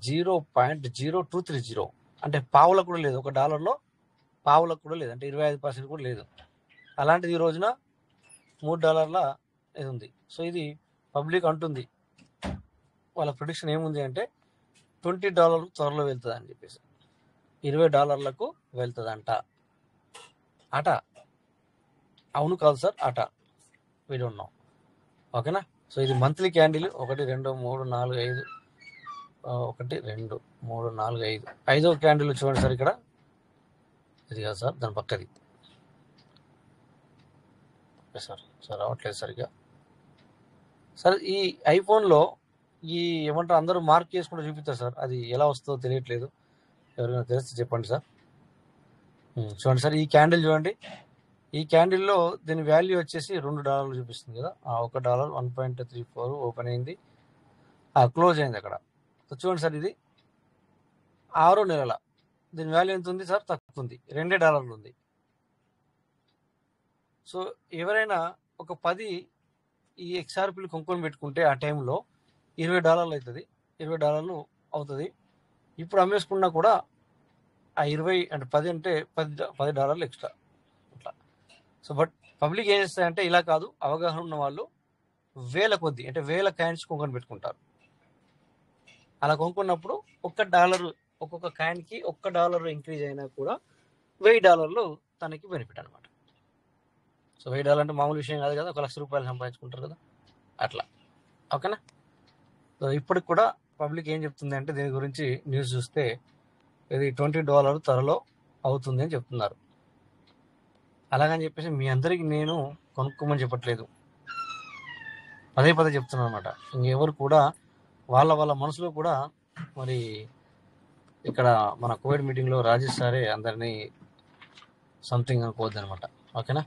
0.0230, అంటే పావులకు కూడా లేదు. $1 పావులకు కూడా లేదు, అంటే 25% కూడా లేదు. అలాంటిది ఈ రోజున $3 ఇది ఉంది. సో ఇది పబ్లిక్ అంటుంది, వాళ్ళ ప్రిడిక్షన్ ఏముంది అంటే $20 త్వరలో వెళ్తుంది అని చెప్పేసి, $20 వెళ్తుందంట అట. అవును కాదు సార్, అట. We don't know. ఓకేనా? సో ఇది మంత్లీ క్యాండిల్. 1 2 3 4 5 1 2 3 4 5 5వ క్యాండిల్ చూడండి సార్ ఇక్కడ. ఇది కాదు సార్, దాని పక్కది. ఓకే సార్, సార్ రావట్లేదు సరిగ్గా. సార్ ఈ ఐఫోన్లో ఈ ఏమంటారు అందరూ మార్క్ చేసుకుంటూ చూపిస్తారు సార్, అది ఎలా వస్తుందో తెలియట్లేదు. ఎవరికైనా తెలిస్తే చెప్పండి సార్. చూడండి సార్, ఈ క్యాండిల్ చూడండి. ఈ క్యాండిల్లో దీని వాల్యూ వచ్చేసి $2 చూపిస్తుంది కదా. $1 1.34 ఓపెన్ అయింది, క్లోజ్ అయింది అక్కడ. సో చూడండి సార్, ఇది 6వ నెలల దీని వాల్యూ ఎంత ఉంది సార్? తక్కువ ఉంది, $2 ఉంది. సో ఎవరైనా ఒక 10 ఈ XRPలు కొనుక్కొని పెట్టుకుంటే ఆ టైంలో $20 అవుతుంది, $20 అవుతుంది. ఇప్పుడు అమ్మేసుకున్నా కూడా ఆ 20 అంటే 10 అంటే $10 ఎక్స్ట్రా అట్లా. సో బట్ పబ్లిక్ ఏం చేస్తారంటే ఇలా కాదు, అవగాహన ఉన్న వాళ్ళు వేల కొద్ది అంటే వేల కాయిన్స్ కొనుక్కొని పెట్టుకుంటారు. అలా కొనుక్కున్నప్పుడు $1 ఒక్కొక్క కాయిన్కి $1 ఇంక్రీజ్ అయినా కూడా $1000 తనకి బెనిఫిట్ అనమాట. సో $1000 అంటే మామూలు విషయం కాదు కదా, ₹1,00,000 సంపాదించుకుంటారు కదా అట్లా. ఓకేనా? సో ఇప్పటికి కూడా పబ్లిక్ ఏం చెప్తుంది అంటే దీని గురించి న్యూస్ చూస్తే ఇది $20 త్వరలో అవుతుంది అని చెప్తున్నారు. అలాగని చెప్పేసి మీ అందరికీ నేను కొనుక్కోమని చెప్పట్లేదు, పదే చెప్తున్నాను అనమాట. ఇంకెవరు కూడా వాళ్ళ మనసులో కూడా మరి ఇక్కడ మన కోవిడ్ మీటింగ్లో రాజేష్ సారే అందరినీ సంథింగ్ అనుకోవద్దు అనమాట. ఓకేనా?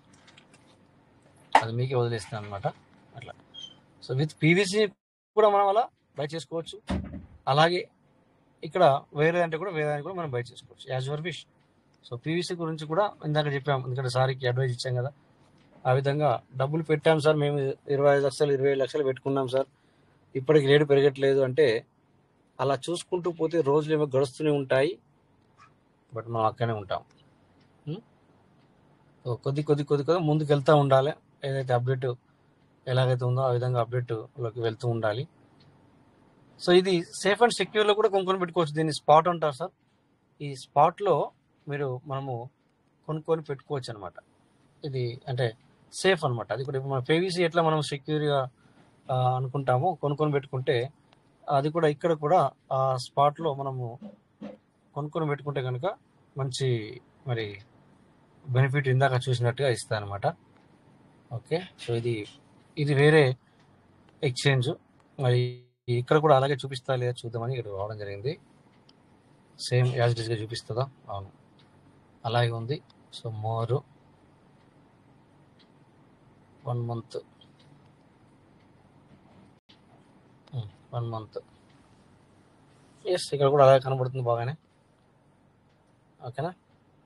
అది మీకే వదిలేస్తాను అనమాట అట్లా. సో విత్ పీవీసీ కూడా మనం అలా బై చేసుకోవచ్చు, అలాగే ఇక్కడ వేరే అంటే కూడా వేరే కూడా మనం బై చేసుకోవచ్చు, as your wish. So PVC గురించి కూడా ఇందాక చెప్పాము, ఎందుకంటే సార్కి అడ్వైజ్ ఇచ్చాం కదా. ఆ విధంగా డబ్బులు పెట్టాం సార్, మేము 25 లక్షలు 27 లక్షలు పెట్టుకున్నాం సార్, ఇప్పటికి రేటు పెరగట్లేదు అంటే అలా చూసుకుంటూ పోతే రోజులు ఏమో గడుస్తూనే ఉంటాయి, బట్ మనం అక్కడనే ఉంటాం. కొద్ది ముందుకు వెళ్తూ ఉండాలి. ఏదైతే అప్డేట్ ఎలాగైతే ఉందో ఆ విధంగా అప్డేట్లోకి వెళ్తూ ఉండాలి. సో ఇది సేఫ్ అండ్ సెక్యూర్లో కూడా కొనుక్కొని పెట్టుకోవచ్చు. దీన్ని స్పాట్ అంటారు సార్. ఈ స్పాట్లో మనము కొనుక్కొని పెట్టుకోవచ్చు అనమాట. ఇది అంటే సేఫ్ అనమాట. అది కూడా ఇప్పుడు మన పీవీసీ ఎట్లా మనం సెక్యూర్గా అనుకుంటామో కొనుక్కొని పెట్టుకుంటే అది కూడా ఇక్కడ కూడా ఆ స్పాట్లో మనము కొనుక్కొని పెట్టుకుంటే కనుక మంచి మరి బెనిఫిట్ ఇందాక చూసినట్టుగా ఇస్తాయి అనమాట. ఓకే, సో ఇది వేరే ఎక్స్చేంజ్. మరి ఇక్కడ కూడా అలాగే చూపిస్తా లేదా చూద్దామని ఇక్కడ రావడం జరిగింది. సేమ్ యాజ్ ఇట్ ఈస్గా చూపిస్తుందా? అవును, అలాగే ఉంది. సో మోర్ 1 మంత్ ఎస్, ఇక్కడ కూడా అలాగే కనబడుతుంది బాగానే. ఓకేనా?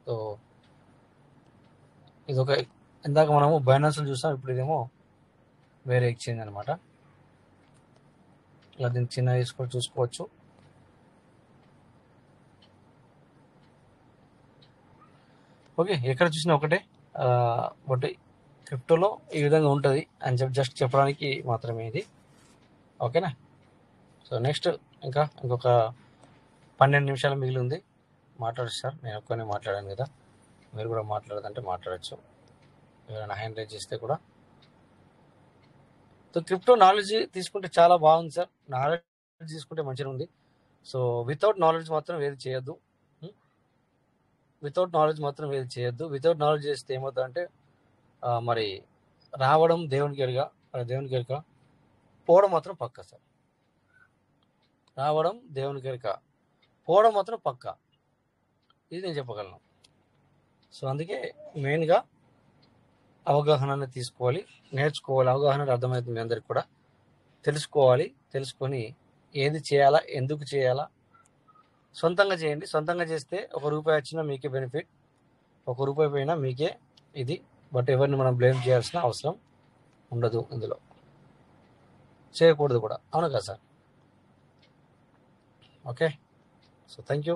సో ఇది ఒక ఇందాక మనము బైనాన్స్లో చూసాం, ఇప్పుడు ఇదేమో వేరే ఎక్స్చేంజ్ అనమాట. ఇలా దీన్ని చిన్న తీసుకొని చూసుకోవచ్చు. ఓకే, ఎక్కడ చూసినా ఒకటే, బట్ క్రిప్టోలో ఈ విధంగా ఉంటుంది అని జస్ట్ చెప్పడానికి మాత్రమే ఇది. ఓకేనా? సో నెక్స్ట్ ఇంకొక 12 నిమిషాలు మిగిలి ఉంది. మాట్లాడచ్చు సార్, నేను ఒక్కనే మాట్లాడాను కదా, మీరు కూడా మాట్లాడదంటే మాట్లాడచ్చు. ఎవరైనా హ్యాండ్ రైజ్ చేస్తే కూడా. సో క్రిప్టో నాలెడ్జ్ తీసుకుంటే చాలా బాగుంది సార్, నాలెడ్జ్ తీసుకుంటే మంచిగా ఉంది. సో వితౌట్ నాలెడ్జ్ మాత్రం ఏది చేయొద్దు. వితౌట్ నాలెడ్జ్ చేస్తే ఏమవుతుందంటే మరి రావడం దేవునికి ఎరుక, పోవడం మాత్రం పక్క సార్. రావడం దేవునికి ఎరుక, పోవడం మాత్రం పక్క, ఇది నేను చెప్పగలను. సో అందుకే మెయిన్గా అవగాహన తీసుకోవాలి, నేర్చుకోవాలి. అవగాహన అర్థమవుతుంది మీ అందరికి కూడా. తెలుసుకొని ఏది చేయాలా, ఎందుకు చేయాలా, సొంతంగా చేయండి. సొంతంగా చేస్తే ₹1 వచ్చినా మీకే బెనిఫిట్, ₹1 పోయినా మీకే ఇది. బట్ ఎవరిని మనం బ్లేమ్ చేయాల్సిన అవసరం ఉండదు, ఇందులో చేయకూడదు కూడా. అవును కదా sir? Okay, so thank you.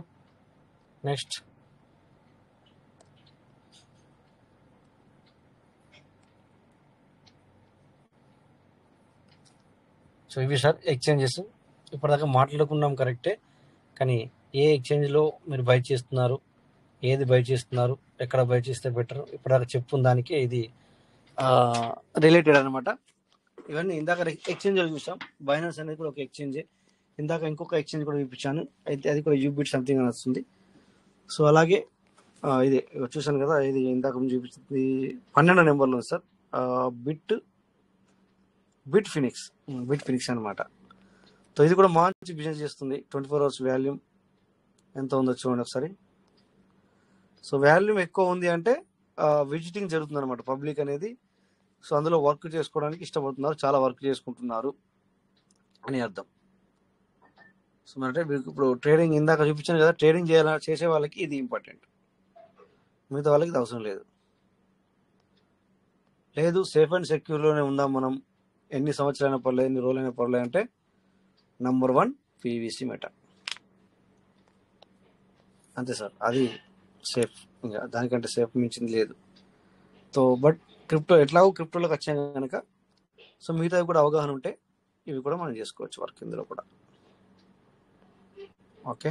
Next so ఇవి సార్ ఎక్స్చేంజెస్. ఇప్పటిదాకా మాట్లాడుకున్నాం కరెక్టే, కానీ ఏ ఎక్స్చేంజ్లో మీరు బై చేస్తున్నారు, ఏది బై చేస్తున్నారు, ఎక్కడ బై చేస్తే బెటర్, ఇప్పటిదాకా చెప్పుకున్న దానికి ఇది రిలేటెడ్ అనమాట. ఇవన్నీ ఇందాక ఎక్స్చేంజ్లో చూసాం. బైనాన్స్ అనేది కూడా ఒక ఎక్స్చేంజే. ఇందాక ఇంకొక ఎక్స్చేంజ్ కూడా చూపించాను, అయితే అది కూడా యూబిట్ సంథింగ్ అని వస్తుంది. సో అలాగే ఇది చూసాను కదా, ఇది ఇందాక చూపిస్తుంది 12 నెంబర్లో ఉంది సార్. బిట్ ఫినిక్స్ అనమాట. సో ఇది కూడా మంచి బిజినెస్ చేస్తుంది. 24 hours వాల్యూమ్ ఎంత ఉందో చూడండి ఒకసారి. సో వాల్యూమ్ ఎక్కువ ఉంది అంటే విజిటింగ్ జరుగుతుంది అనమాట, పబ్లిక్ అనేది. సో అందులో వర్క్ చేసుకోవడానికి ఇష్టపడుతున్నారు, చాలా వర్క్ చేసుకుంటున్నారు అని అర్థం. సో అంటే ఇప్పుడు ట్రేడింగ్ ఇందాక చూపించాను కదా, ట్రేడింగ్ చేసే వాళ్ళకి ఇది ఇంపార్టెంట్, మిగతా వాళ్ళకి ఇది అవసరం లేదు. సేఫ్ అండ్ సెక్యూర్లోనే ఉందాం మనం, ఎన్ని సంవత్సరాలైనా పర్లేదు, ఎన్ని రోజులైనా పర్లేదు అంటే నంబర్ 1 పీవీసీ మెటా, అంతే సార్. అది సేఫ్, ఇంకా దానికంటే సేఫ్ మించింది లేదు. సో బట్ ఎట్లాగో క్రిప్టోలోకి వచ్చాం కనుక, సో మిగతా కూడా అవగాహన ఉంటే ఇవి కూడా మనం చేసుకోవచ్చు వర్క్ ఇందులో కూడా. ఓకే,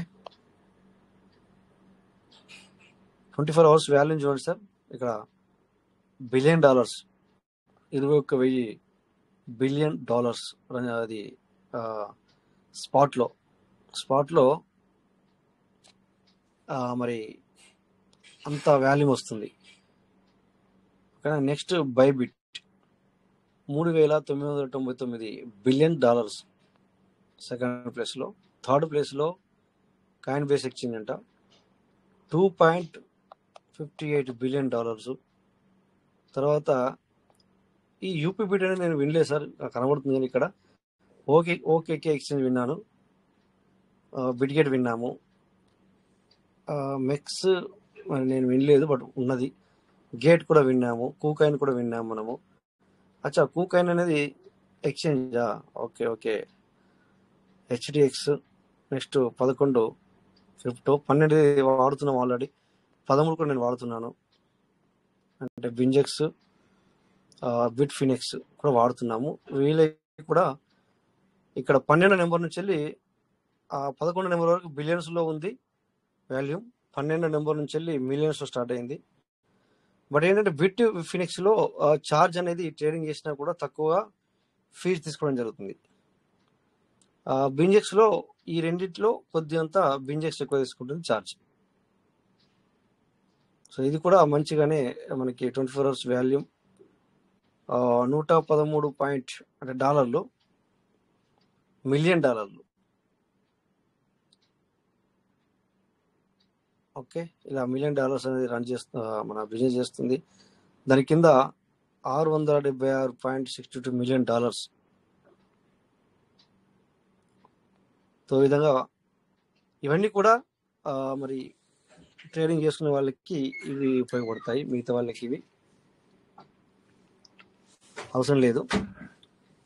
24 hours వాల్యూమ్ చూడండి సార్. ఇక్కడ $1 బిలియన్, $21,000 బిలియన్. అది స్పాట్లో మరి అంత వాల్యూమ్ వస్తుంది. ఓకేనా. నెక్స్ట్ బైబిట్ $3,999 బిలియన్, సెకండ్ ప్లేస్లో. థర్డ్ ప్లేస్లో కాయిన్ బేస్ ఎక్స్చేంజ్ అంట, $2.58 బిలియన్. తర్వాత ఈ యూపీబీట్ అనేది నేను వినలేదు సార్, కనబడుతుంది కానీ ఇక్కడ ఓకేకే ఎక్స్చేంజ్ విన్నాను, బిట్గేట్ విన్నాము, మెక్స్ మరి నేను వినలేదు బట్ ఉన్నది. గేట్ కూడా విన్నాము, కూకాయిన్ కూడా విన్నాము మనము. అచ్చా, కూకాయిన్ అనేది ఎక్స్చేంజా? ఓకే. హెచ్డిఎక్స్. నెక్స్ట్ 11 క్రిప్టో, 12 వాడుతున్నాం ఆల్రెడీ, 13 కూడా నేను వాడుతున్నాను. అంటే బింజెక్స్, బిట్ ఫినిక్స్ కూడా వాడుతున్నాము. వీళ్ళకి కూడా ఇక్కడ 12 నెంబర్ నుంచి వెళ్ళి 11 నెంబర్ వరకు బిలియన్స్లో ఉంది వాల్యూమ్. 12 నెంబర్ నుంచి వెళ్ళి మిలియన్స్లో స్టార్ట్ అయింది. బట్ ఏంటంటే బిట్ ఫినిక్స్లో ఛార్జ్ అనేది ట్రేడింగ్ చేసినా కూడా తక్కువ ఫీజు తీసుకోవడం జరుగుతుంది. బింజెక్స్లో ఈ రెండిట్లో కొద్దిగంత బింజెక్స్ ఎక్కువ తీసుకుంటుంది ఛార్జ్. సో ఇది కూడా మంచిగానే మనకి 24 hours వాల్యూమ్, 113 అంటే డాలర్లు, $1 మిలియన్. ఓకే, ఇలా $1 మిలియన్ అనేది రన్ మన బిజినెస్ చేస్తుంది. దాని కింద $676.62 మిలియన్. సో ఈ విధంగా ఇవన్నీ కూడా మరి ట్రేడింగ్ చేసుకునే వాళ్ళకి ఇవి ఉపయోగపడతాయి, మిగతా వాళ్ళకి ఇవి అవసరం లేదు.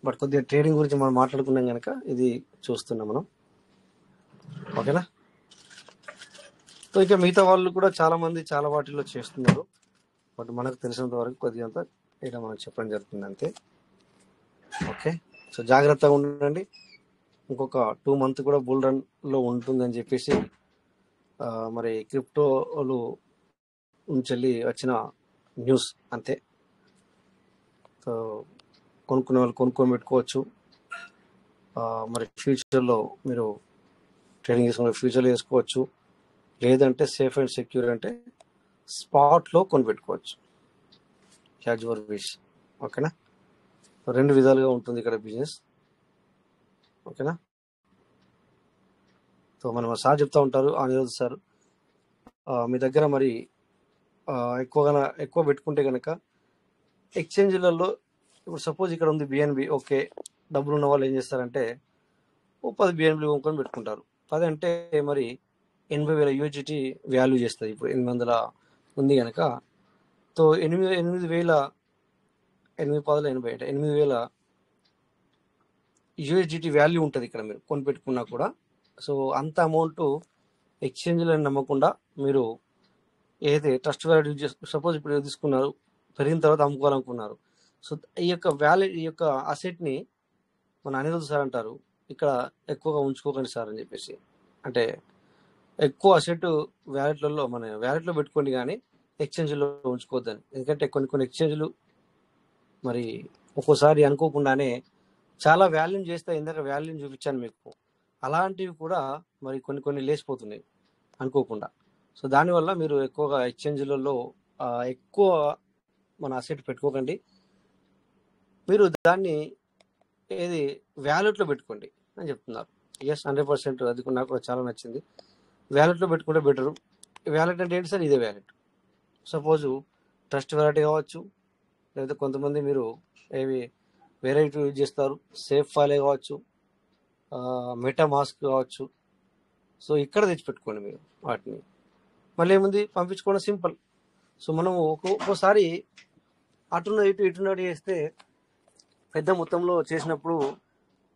బట్ కొద్దిగా ట్రేడింగ్ గురించి మనం మాట్లాడుకున్నాం కనుక ఇది చూస్తున్నాం మనం. ఓకేనా. సో ఇక మిగతా వాళ్ళు కూడా చాలా మంది చాలా వాటిల్లో చేస్తున్నారు, బట్ మనకు తెలిసినంత వరకు కొద్దిగా ఇక్కడ మనం చెప్పడం జరుగుతుంది అంతే. ఓకే, సో జాగ్రత్తగా ఉండండి. ఇంకొక 2 months కూడా బుల్ రన్లో ఉంటుందని చెప్పేసి మరి క్రిప్టోలు నుంచి వచ్చిన న్యూస్ అంతే. సో కొనుక్కునే వాళ్ళు కొనుక్కొని పెట్టుకోవచ్చు. మరి ఫ్యూచర్లో మీరు ట్రేడింగ్ చేసుకునే ఫ్యూచర్లో చేసుకోవచ్చు, లేదంటే సేఫ్ అండ్ సెక్యూర్ అంటే స్పాట్లో కొనిపెట్టుకోవచ్చు, యాజ్ యువర్ విష్. ఓకేనా. 2 విధాలుగా ఉంటుంది ఇక్కడ బిజినెస్. ఓకేనా. సో మనం సార్ చెప్తా ఉంటారు, అనిరుద్ సార్, మీ దగ్గర మరి ఎక్కువ పెట్టుకుంటే కనుక ఎక్స్చేంజ్లలో, ఇప్పుడు సపోజ్ ఇక్కడ ఉంది బిఎన్బి, ఓకే, డబ్బులు ఉన్న వాళ్ళు ఏం చేస్తారంటే 10 బిఎన్బి కొనుక్కొని పెట్టుకుంటారు. 10 అంటే మరి 80,000 USDT వాల్యూ చేస్తుంది. ఇప్పుడు ఉంది కనుక తో 8,880 యూఎస్డిటీ వాల్యూ ఉంటుంది ఇక్కడ మీరు కొని పెట్టుకున్నా కూడా. సో అంత అమౌంట్ ఎక్స్చేంజ్లో నమ్మకుండా మీరు ఏదైతే ట్రస్ట్ వాల్యూ సపోజ్ ఇప్పుడు తీసుకున్నారు, పెరిగిన తర్వాత అమ్ముకోవాలనుకున్నారు. సో ఈ యొక్క అసెట్ని మన అనిరుద్ధ్ సార్ అంటారు ఇక్కడ ఎక్కువగా ఉంచుకోకండి సార్ అని చెప్పేసి. అంటే ఎక్కువ అసెట్ మన వ్యాలెట్లో పెట్టుకోండి కానీ ఎక్స్చేంజ్లో ఉంచుకోవద్దని. ఎందుకంటే కొన్ని ఎక్స్చేంజ్లు మరి ఒక్కోసారి అనుకోకుండానే చాలా వాల్యూమ్ చేస్తే, ఇందాక వాల్యూమ్ చూపించాను మీకు, అలాంటివి కూడా మరి కొన్ని లేసిపోతున్నాయి అనుకోకుండా. సో దానివల్ల మీరు ఎక్కువగా ఎక్స్చేంజ్లలో ఎక్కువ మన అసెట్ పెట్టుకోకండి. మీరు దాన్ని ఏది వ్యాలెట్లో పెట్టుకోండి అని చెప్తున్నారు. ఎస్, 100% అది నాకు కూడా చాలా నచ్చింది. వ్యాలెట్లో పెట్టుకుంటే బెటరు. వ్యాలెట్ అంటే ఏంటి సార్? ఇదే వ్యాలెట్. సపోజు ట్రస్ట్ వ్యాలెట్ కావచ్చు, లేకపోతే కొంతమంది మీరు వేరే యూజ్ చేస్తారు, సేఫ్ ఫైలే కావచ్చు, మెటా మాస్క్ కావచ్చు. సో ఇక్కడ తెచ్చిపెట్టుకోండి మీరు వాటిని. మళ్ళీ ఏముంది, పంపించుకోవడం సింపుల్. సో మనం ఒక్కోసారి ఇటున్నట్టు చేస్తే పెద్ద మొత్తంలో చేసినప్పుడు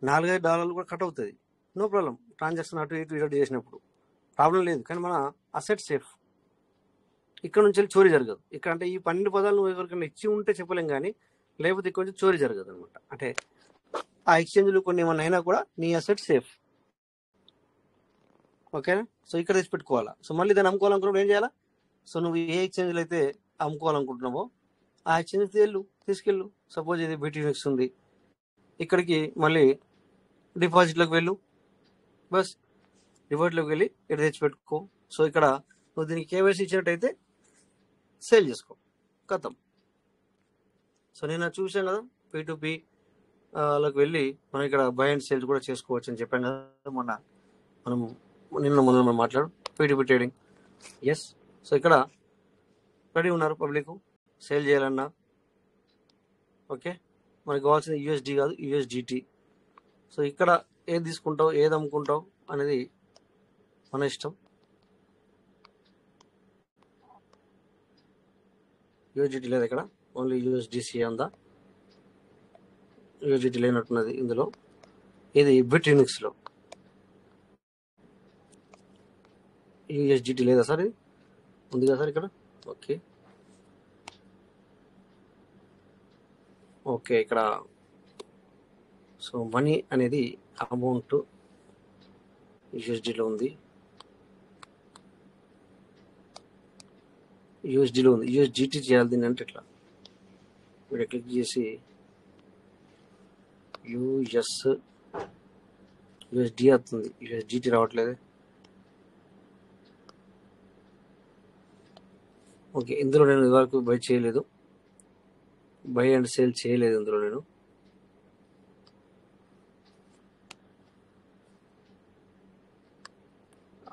$4-5 కూడా కట్ అవుతుంది. నో ప్రాబ్లం, ట్రాన్సాక్షన్ ఇటు చేసినప్పుడు ప్రాబ్లం లేదు. కానీ మన అసెట్ సేఫ్, ఇక్కడ నుంచి చోరీ జరగదు. ఇక్కడ అంటే ఈ 12 పదాలు నువ్వు ఎవరికైనా ఇచ్చి ఉంటే చెప్పలేం, కానీ లేకపోతే ఇక్కడ నుంచి చోరీ జరగదు అనమాట. అంటే ఆ ఎక్స్చేంజ్లు కొన్ని ఏమన్నా అయినా కూడా నీ అసెట్ సేఫ్. ఓకేనా? సో ఇక్కడ తెచ్చి పెట్టుకోవాలా. సో మళ్ళీ దాన్ని అమ్ముకోవాలనుకున్నప్పుడు ఏం చేయాలా? సో నువ్వు ఏ ఎక్స్చేంజ్లో అయితే అమ్ముకోవాలనుకుంటున్నావో ఆ ఎక్స్చేంజ్ తీసుకెళ్ళు. సపోజ్ ఇది BTNX ఉంది, ఇక్కడికి మళ్ళీ డిపాజిట్లోకి వెళ్ళు. బస్ డిపాజిట్లోకి వెళ్ళి ఇక్కడ తెచ్చిపెట్టుకో. సో ఇక్కడ నువ్వు దీనికి KYC ఇచ్చినట్టయితే సేల్ చేసుకో, ఖతం. సో నేను చూసాను కదా, P2P లోకి వెళ్ళి మనం ఇక్కడ బై అండ్ సేల్స్ కూడా చేసుకోవచ్చు అని చెప్పాను కదా మనం మాట్లాడు P2P ట్రేడింగ్. ఎస్, సో ఇక్కడ రెడీ ఉన్నారు పబ్లిక్ సేల్ చేయాలన్నా. ఓకే, మనకు కావాల్సింది USD కాదు, USDT. సో ఇక్కడ ఏది తీసుకుంటావు, ఏది అమ్ముకుంటావు అనేది మన ఇష్టం. USDT లేదు ఇక్కడ, ఓన్లీ USDC ఉందా? USDT లేనట్టున్నది ఇందులో. ఇది BTNXలో USDT లేదా సార్? ఇది ఉంది కదా సార్ ఇక్కడ? ఓకే ఇక్కడ సో మనీ అనేది అమౌంట్ USDలో ఉంది, USDలో ఉంది. USDT చేయాలి దీన్ని అంటే ఇట్లా వీడియో క్లిక్ చేసి USD అవుతుంది, USDT రావట్లేదు. ఓకే, ఇందులో నేను ఇదివరకు బై అండ్ సేల్ చేయలేదు ఇందులో నేను.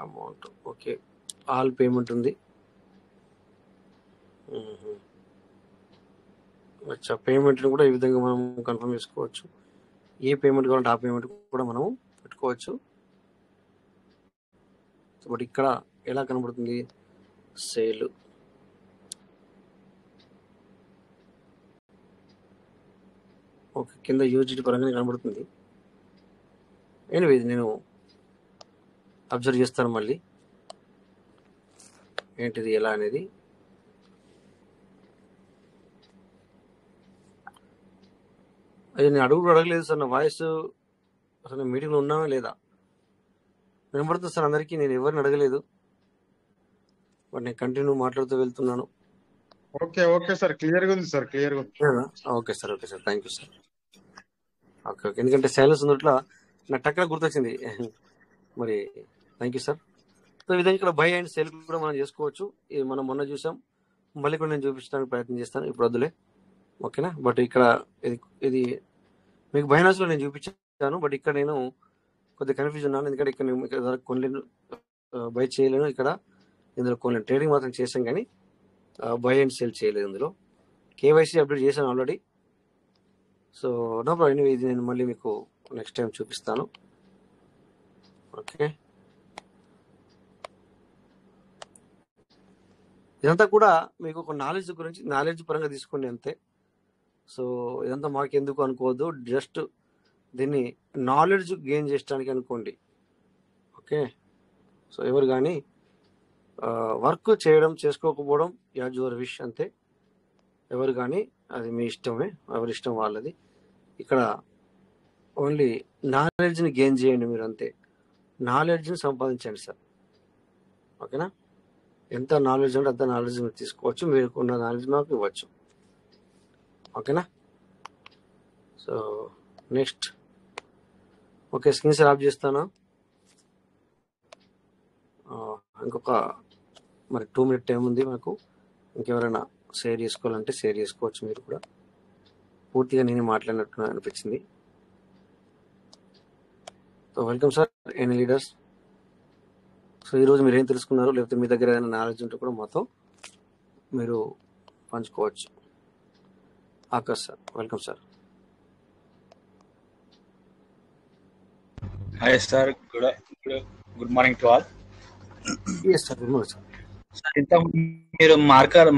అమౌంట్ ఓకే, ఆల్ పేమెంట్ ఉంది. అచ్చా, పేమెంట్ని కూడా ఈ విధంగా మనం కన్ఫర్మ్ చేసుకోవచ్చు. ఏ పేమెంట్ కావాలంటే ఆ పేమెంట్ కూడా మనం పెట్టుకోవచ్చు. బట్ ఇక్కడ ఎలా కనబడుతుంది? సేల్. ఓకే, కింద USDT పరంగానే కనబడుతుంది. ఎనివే ఇది నేను అబ్జర్వ్ చేస్తాను మళ్ళీ ఏంటిది ఎలా అనేది. అది నేను అడగలేదు సార్, నా వాయిస్ అసలు మీటింగ్లో ఉన్నానా లేదా వినబడుతుంది సార్ అందరికీ. నేను ఎవరిని అడగలేదు, బట్ నేను కంటిన్యూ మాట్లాడుతూ వెళ్తున్నాను. ఓకే సార్, క్లియర్గా ఉంది సార్, క్లియర్గా ఉంది. Okay sir thank you sir. Okay, ఎందుకంటే సైలెన్స్ ఉన్నట్ల నాకు టక్కన గుర్తొచ్చింది. మరి థ్యాంక్ యూ సార్. సో ఈ విధంగా ఇక్కడ బై అండ్ సేల్ కూడా మనం చేసుకోవచ్చు. ఇది మనం మొన్న చూసాం, మళ్ళీ కూడా నేను చూపించడానికి ప్రయత్నం చేస్తాను, ఇప్పుడు వద్దులే. ఓకేనా? బట్ ఇక్కడ ఇది మీకు బైనాన్స్లో నేను చూపించాను, బట్ ఇక్కడ నేను కొద్దిగా కన్ఫ్యూజ్ ఉన్నాను. ఎందుకంటే ఇక్కడ నేను కొనలేను, బై చేయలేను. ఇక్కడ ఇందులో కొనలేను, ట్రేడింగ్ మాత్రం చేశాను కానీ బై అండ్ సేల్ చేయలేదు. ఇందులో KYC అప్డేట్ చేశాను ఆల్రెడీ. సో నో ప్రాబ్లం, ఇది నేను మళ్ళీ మీకు నెక్స్ట్ టైం చూపిస్తాను. ఓకే, ఇదంతా కూడా మీకు ఒక నాలెడ్జ్ పరంగా తీసుకోండి అంతే. సో ఇదంతా మాకు ఎందుకు అనుకోవద్దు, జస్ట్ దీన్ని నాలెడ్జ్ గెయిన్ చేయడానికి అనుకోండి. ఓకే. సో ఎవరు కానీ వర్క్ చేయడం చేసుకోకపోవడం యాజ్ యువర్ విష్ అంతే. ఎవరు కానీ అది మీ ఇష్టమే, ఎవరి ఇష్టం వాళ్ళది. ఇక్కడ ఓన్లీ నాలెడ్జ్ని గెయిన్ చేయండి మీరు అంతే. నాలెడ్జ్ని సంపాదించండి సార్. ఓకేనా? ఎంత నాలెడ్జ్ అంటే అంత నాలెడ్జ్ మీరు తీసుకోవచ్చు, మీరు ఉన్న నాలెడ్జ్ మాకు ఇవ్వచ్చు. ఓకేనా? So next okay, screen share of చేస్తాను. ఇంకొక మరి 2 minute టైం ఉంది మాకు. ఇంకెవరైనా షేర్ చేసుకోవాలంటే షేర్ చేసుకోవచ్చు. మీరు కూడా పూర్తిగా నేనే మాట్లాడినట్టు అనిపించింది. So welcome sir any leaders. So ఈరోజు మీరు ఏం తెలుసుకున్నారు, లేకపోతే మీ దగ్గర ఏదైనా నాలెడ్జ్ ఉంటే కూడా మాతో మీరు పంచుకోవచ్చు. Akash sir, welcome sir. Hi sir, good morning to all. Yes sir, good morning sir. ఇంత మీరు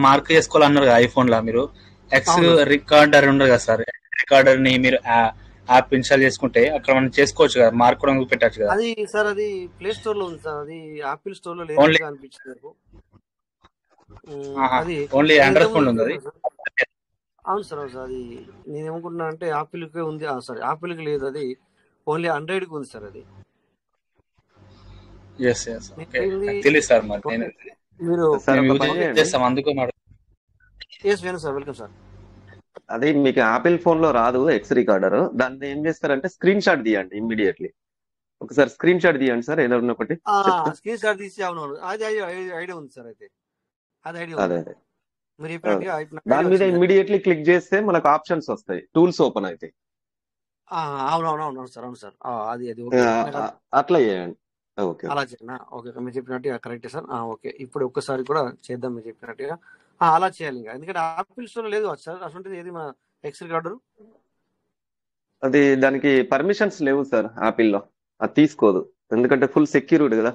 మార్క్ చేసుకోవాలన్నారు కదా ఐఫోన్ లా, మీరు ఎక్స్ అవును సార్. రికార్డర్ ఉండదు కదా సార్, రికార్డర్ ని మీరు యాప్ ఇన్స్టాల్ చేసుకుంటే అక్కడ మనం చేసుకోవచ్చు కదా, మార్క్ కూడా పెట్టచ్చు కదా. అది సార్ అది ప్లే స్టోర్ లో ఉంది సార్, అది యాపిల్ స్టోర్ లో ఓన్లీ లేనట్టుగా అనిపించింది నాకు. అది ఓన్లీ నేను ఆండ్రాయిడ్ ఫోన్ ఇంతకుముందు ఉంది అది. చూసాను సార్. అవును సార్, అవును సార్. అది నేను ఏమనుకుంటున్నా అంటే యాపిల్కే ఉంది. సారీ, యాపిల్కి లేదు, అది ఓన్లీ ఆండ్రాయిడ్కి ఉంది సార్. అది ఎస్ ఎస్ మీకు ఓకే, ఏంది? నాకు తెలియదు సార్, మరి ఓకే, నేను మీరు సార్ మేము ఒక యూజ్ పని ఓకే చేయండి. చేస్తాం అందుకు మరి. Yes Venu sir, welcome sir. అది మీకు యాపిల్ ఫోన్ లో రాదు ఎక్స్ రికార్డర్. దాన్ని ఏం చేస్తారంటే స్క్రీన్ షాట్ తీయండి ఇమ్మీడియట్లీ. ఒకసారి స్క్రీన్ షాట్ తీయండి సార్, ఏదైనా ఒకటి చెప్తా. స్క్రీన్ షాట్ తీసి అవును అది ఐడియా ఉంది సార్. అయితే అది ఐడియా అదే ఉంది. అదే మీరు అదే. చెప్పినట్టుగా నాకు దాని ఐడియా మీద వచ్చింది. ఇమ్మీడియట్లీ క్లిక్ చేస్తే మనకు ఆప్షన్స్ వస్తాయి, టూల్స్ ఓపెన్ అవుతాయి. అవునవును సార్, అవును సార్. అది అది ఓకే. నాకు అట్లా చేయండి. ఓకే అలా చేయనా? ఓకే, మీరు చెప్పినట్టుగా కరెక్టే సార్. ఓకే, ఇప్పుడు ఒక్కసారి కూడా చేద్దాం మీరు చెప్పినట్టుగా. అలా చేయాలి ఇంకా, ఎందుకంటే యాపిల్ స్టోర్ లేదు సార్ అసలు. ఏది మన ఎక్స్ రికార్డర్ అది దానికి పర్మిషన్స్ లేవు సార్ యాపిల్లో, అది తీసుకోదు. ఎందుకంటే ఫుల్ సెక్యూర్డ్ కదా.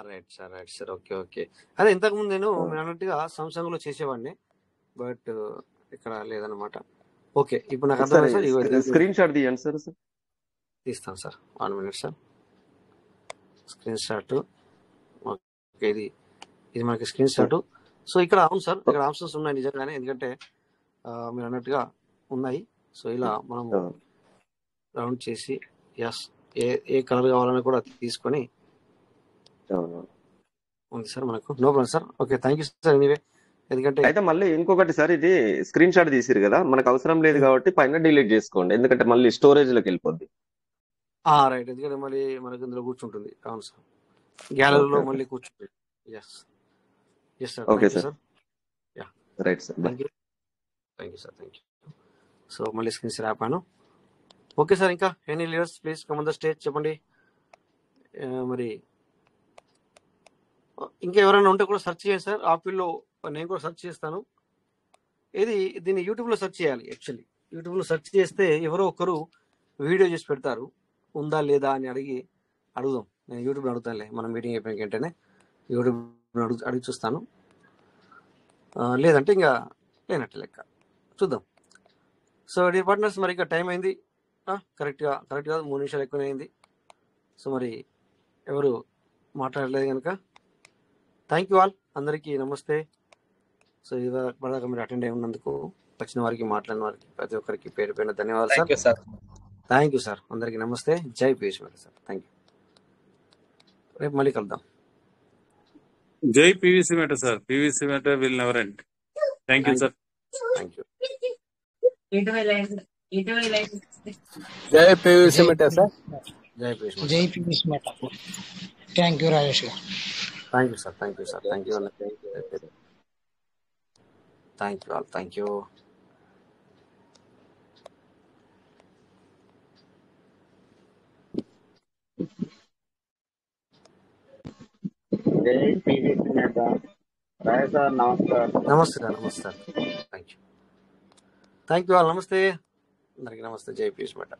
Right sir, right sir. Okay okay. అదే ఇంతకుముందు నేను మీరు అన్నట్టుగా సామ్సంగ్ లో చేసేవాడిని, బట్ ఇక్కడ లేదనమాట. ఓకే, ఇప్పుడు నాకు ఒకసారి అర్థమైంది సార్. ఇది స్క్రీన్ షాట్ తీయండి సార్. తీస్తాను sir, 1 minute sir. Screen shot. Okay, ఇది మనకి స్క్రీన్ షాట్. సో ఇక్కడ అవును సార్, ఇక్కడ ఆప్షన్స్ ఉన్నాయి నిజంగానే, ఎందుకంటే మీరు అన్నట్టుగా ఉన్నాయి. సో ఇలా మనము రౌండ్ చేసి ఎస్ ఏ కలర్ కావాలని కూడా తీసుకొని ఉంది సార్ మనకు. No problem sir. Okay, thank you sir. Anyway, ఎందుకంటే అయితే మళ్ళీ ఇంకొకటి సార్, ఇది స్క్రీన్ షాట్ తీసిరు కదా, మనకు అవసరం లేదు కాబట్టి పైన డిలీట్ చేసుకోండి, ఎందుకంటే మళ్ళీ స్టోరేజ్ లోకి వెళ్ళిపోద్ది. రైట్, ఎందుకంటే మళ్ళీ మనకి ఇందులో కూర్చుంటుంది. అవును సార్, గ్యాలరీలో ఓకే మళ్ళీ కూర్చుంటుంది. Yes sir, okay thank you sir. Sir. Ya, right sir. Thank you sir, thank you. So మళ్ళీ స్క్రీన్ షేర్ ఆపాను. ఓకే సార్, ఇంకా any leaders please come on the stage, చెప్పండి. మరి ఇంకా ఎవరైనా ఉంటే కూడా సెర్చ్ చేయండి సార్. ఆపిల్లో నేను కూడా సెర్చ్ చేస్తాను. దీన్ని యూట్యూబ్లో సెర్చ్ చేయాలి. యాక్చువల్లీ యూట్యూబ్లో సెర్చ్ చేస్తే ఎవరో ఒకరు వీడియో చేసి పెడతారు, ఉందా లేదా అని అడుగుదాం. నేను యూట్యూబ్లో అడుగుతానులే, మనం మీటింగ్ అయిపోయిన వెంటనే యూట్యూబ్ అడిగి చూస్తాను. లేదంటే ఇంకా లేనట్టు లెక్క, చూద్దాం. సో డియర్ పార్ట్నర్స్, మరి ఇంకా టైం అయింది. కరెక్ట్ కాదు, 3 నిమిషాలు ఎక్కువనే అయింది. సో మరి ఎవరు మాట్లాడలేదు కనుక థ్యాంక్ యూ ఆల్, అందరికీ నమస్తే. సో ఇప్పటిదాకా మీరు అటెండ్ అయి ఉన్నందుకు, వచ్చిన వారికి, మాట్లాడిన వారికి, ప్రతి ఒక్కరికి పేరు పేరున ధన్యవాదాలు sir. Thank you sir. Thank you sir, అందరికీ నమస్తే. జై పీయూష్ సార్. Thank you. రేపు మళ్ళీ కలుద్దాం. జై PVC Meta sir. PVC Meta will never end. Thank you sir. Thank you. జై పివిసి మెట సార్. జై పీయూష్. జై Piyush Meta. Thank you Rajesh గారు. Thank you sir. Thank you sir. Thank you all. Thank you. జై పీవీసీ మేత. రాయ్ సార్, నమస్కారం. నమస్తే సార్. Thank you all. నమస్తే అందరికి. నమస్తే. జై పీయూష్ మేట.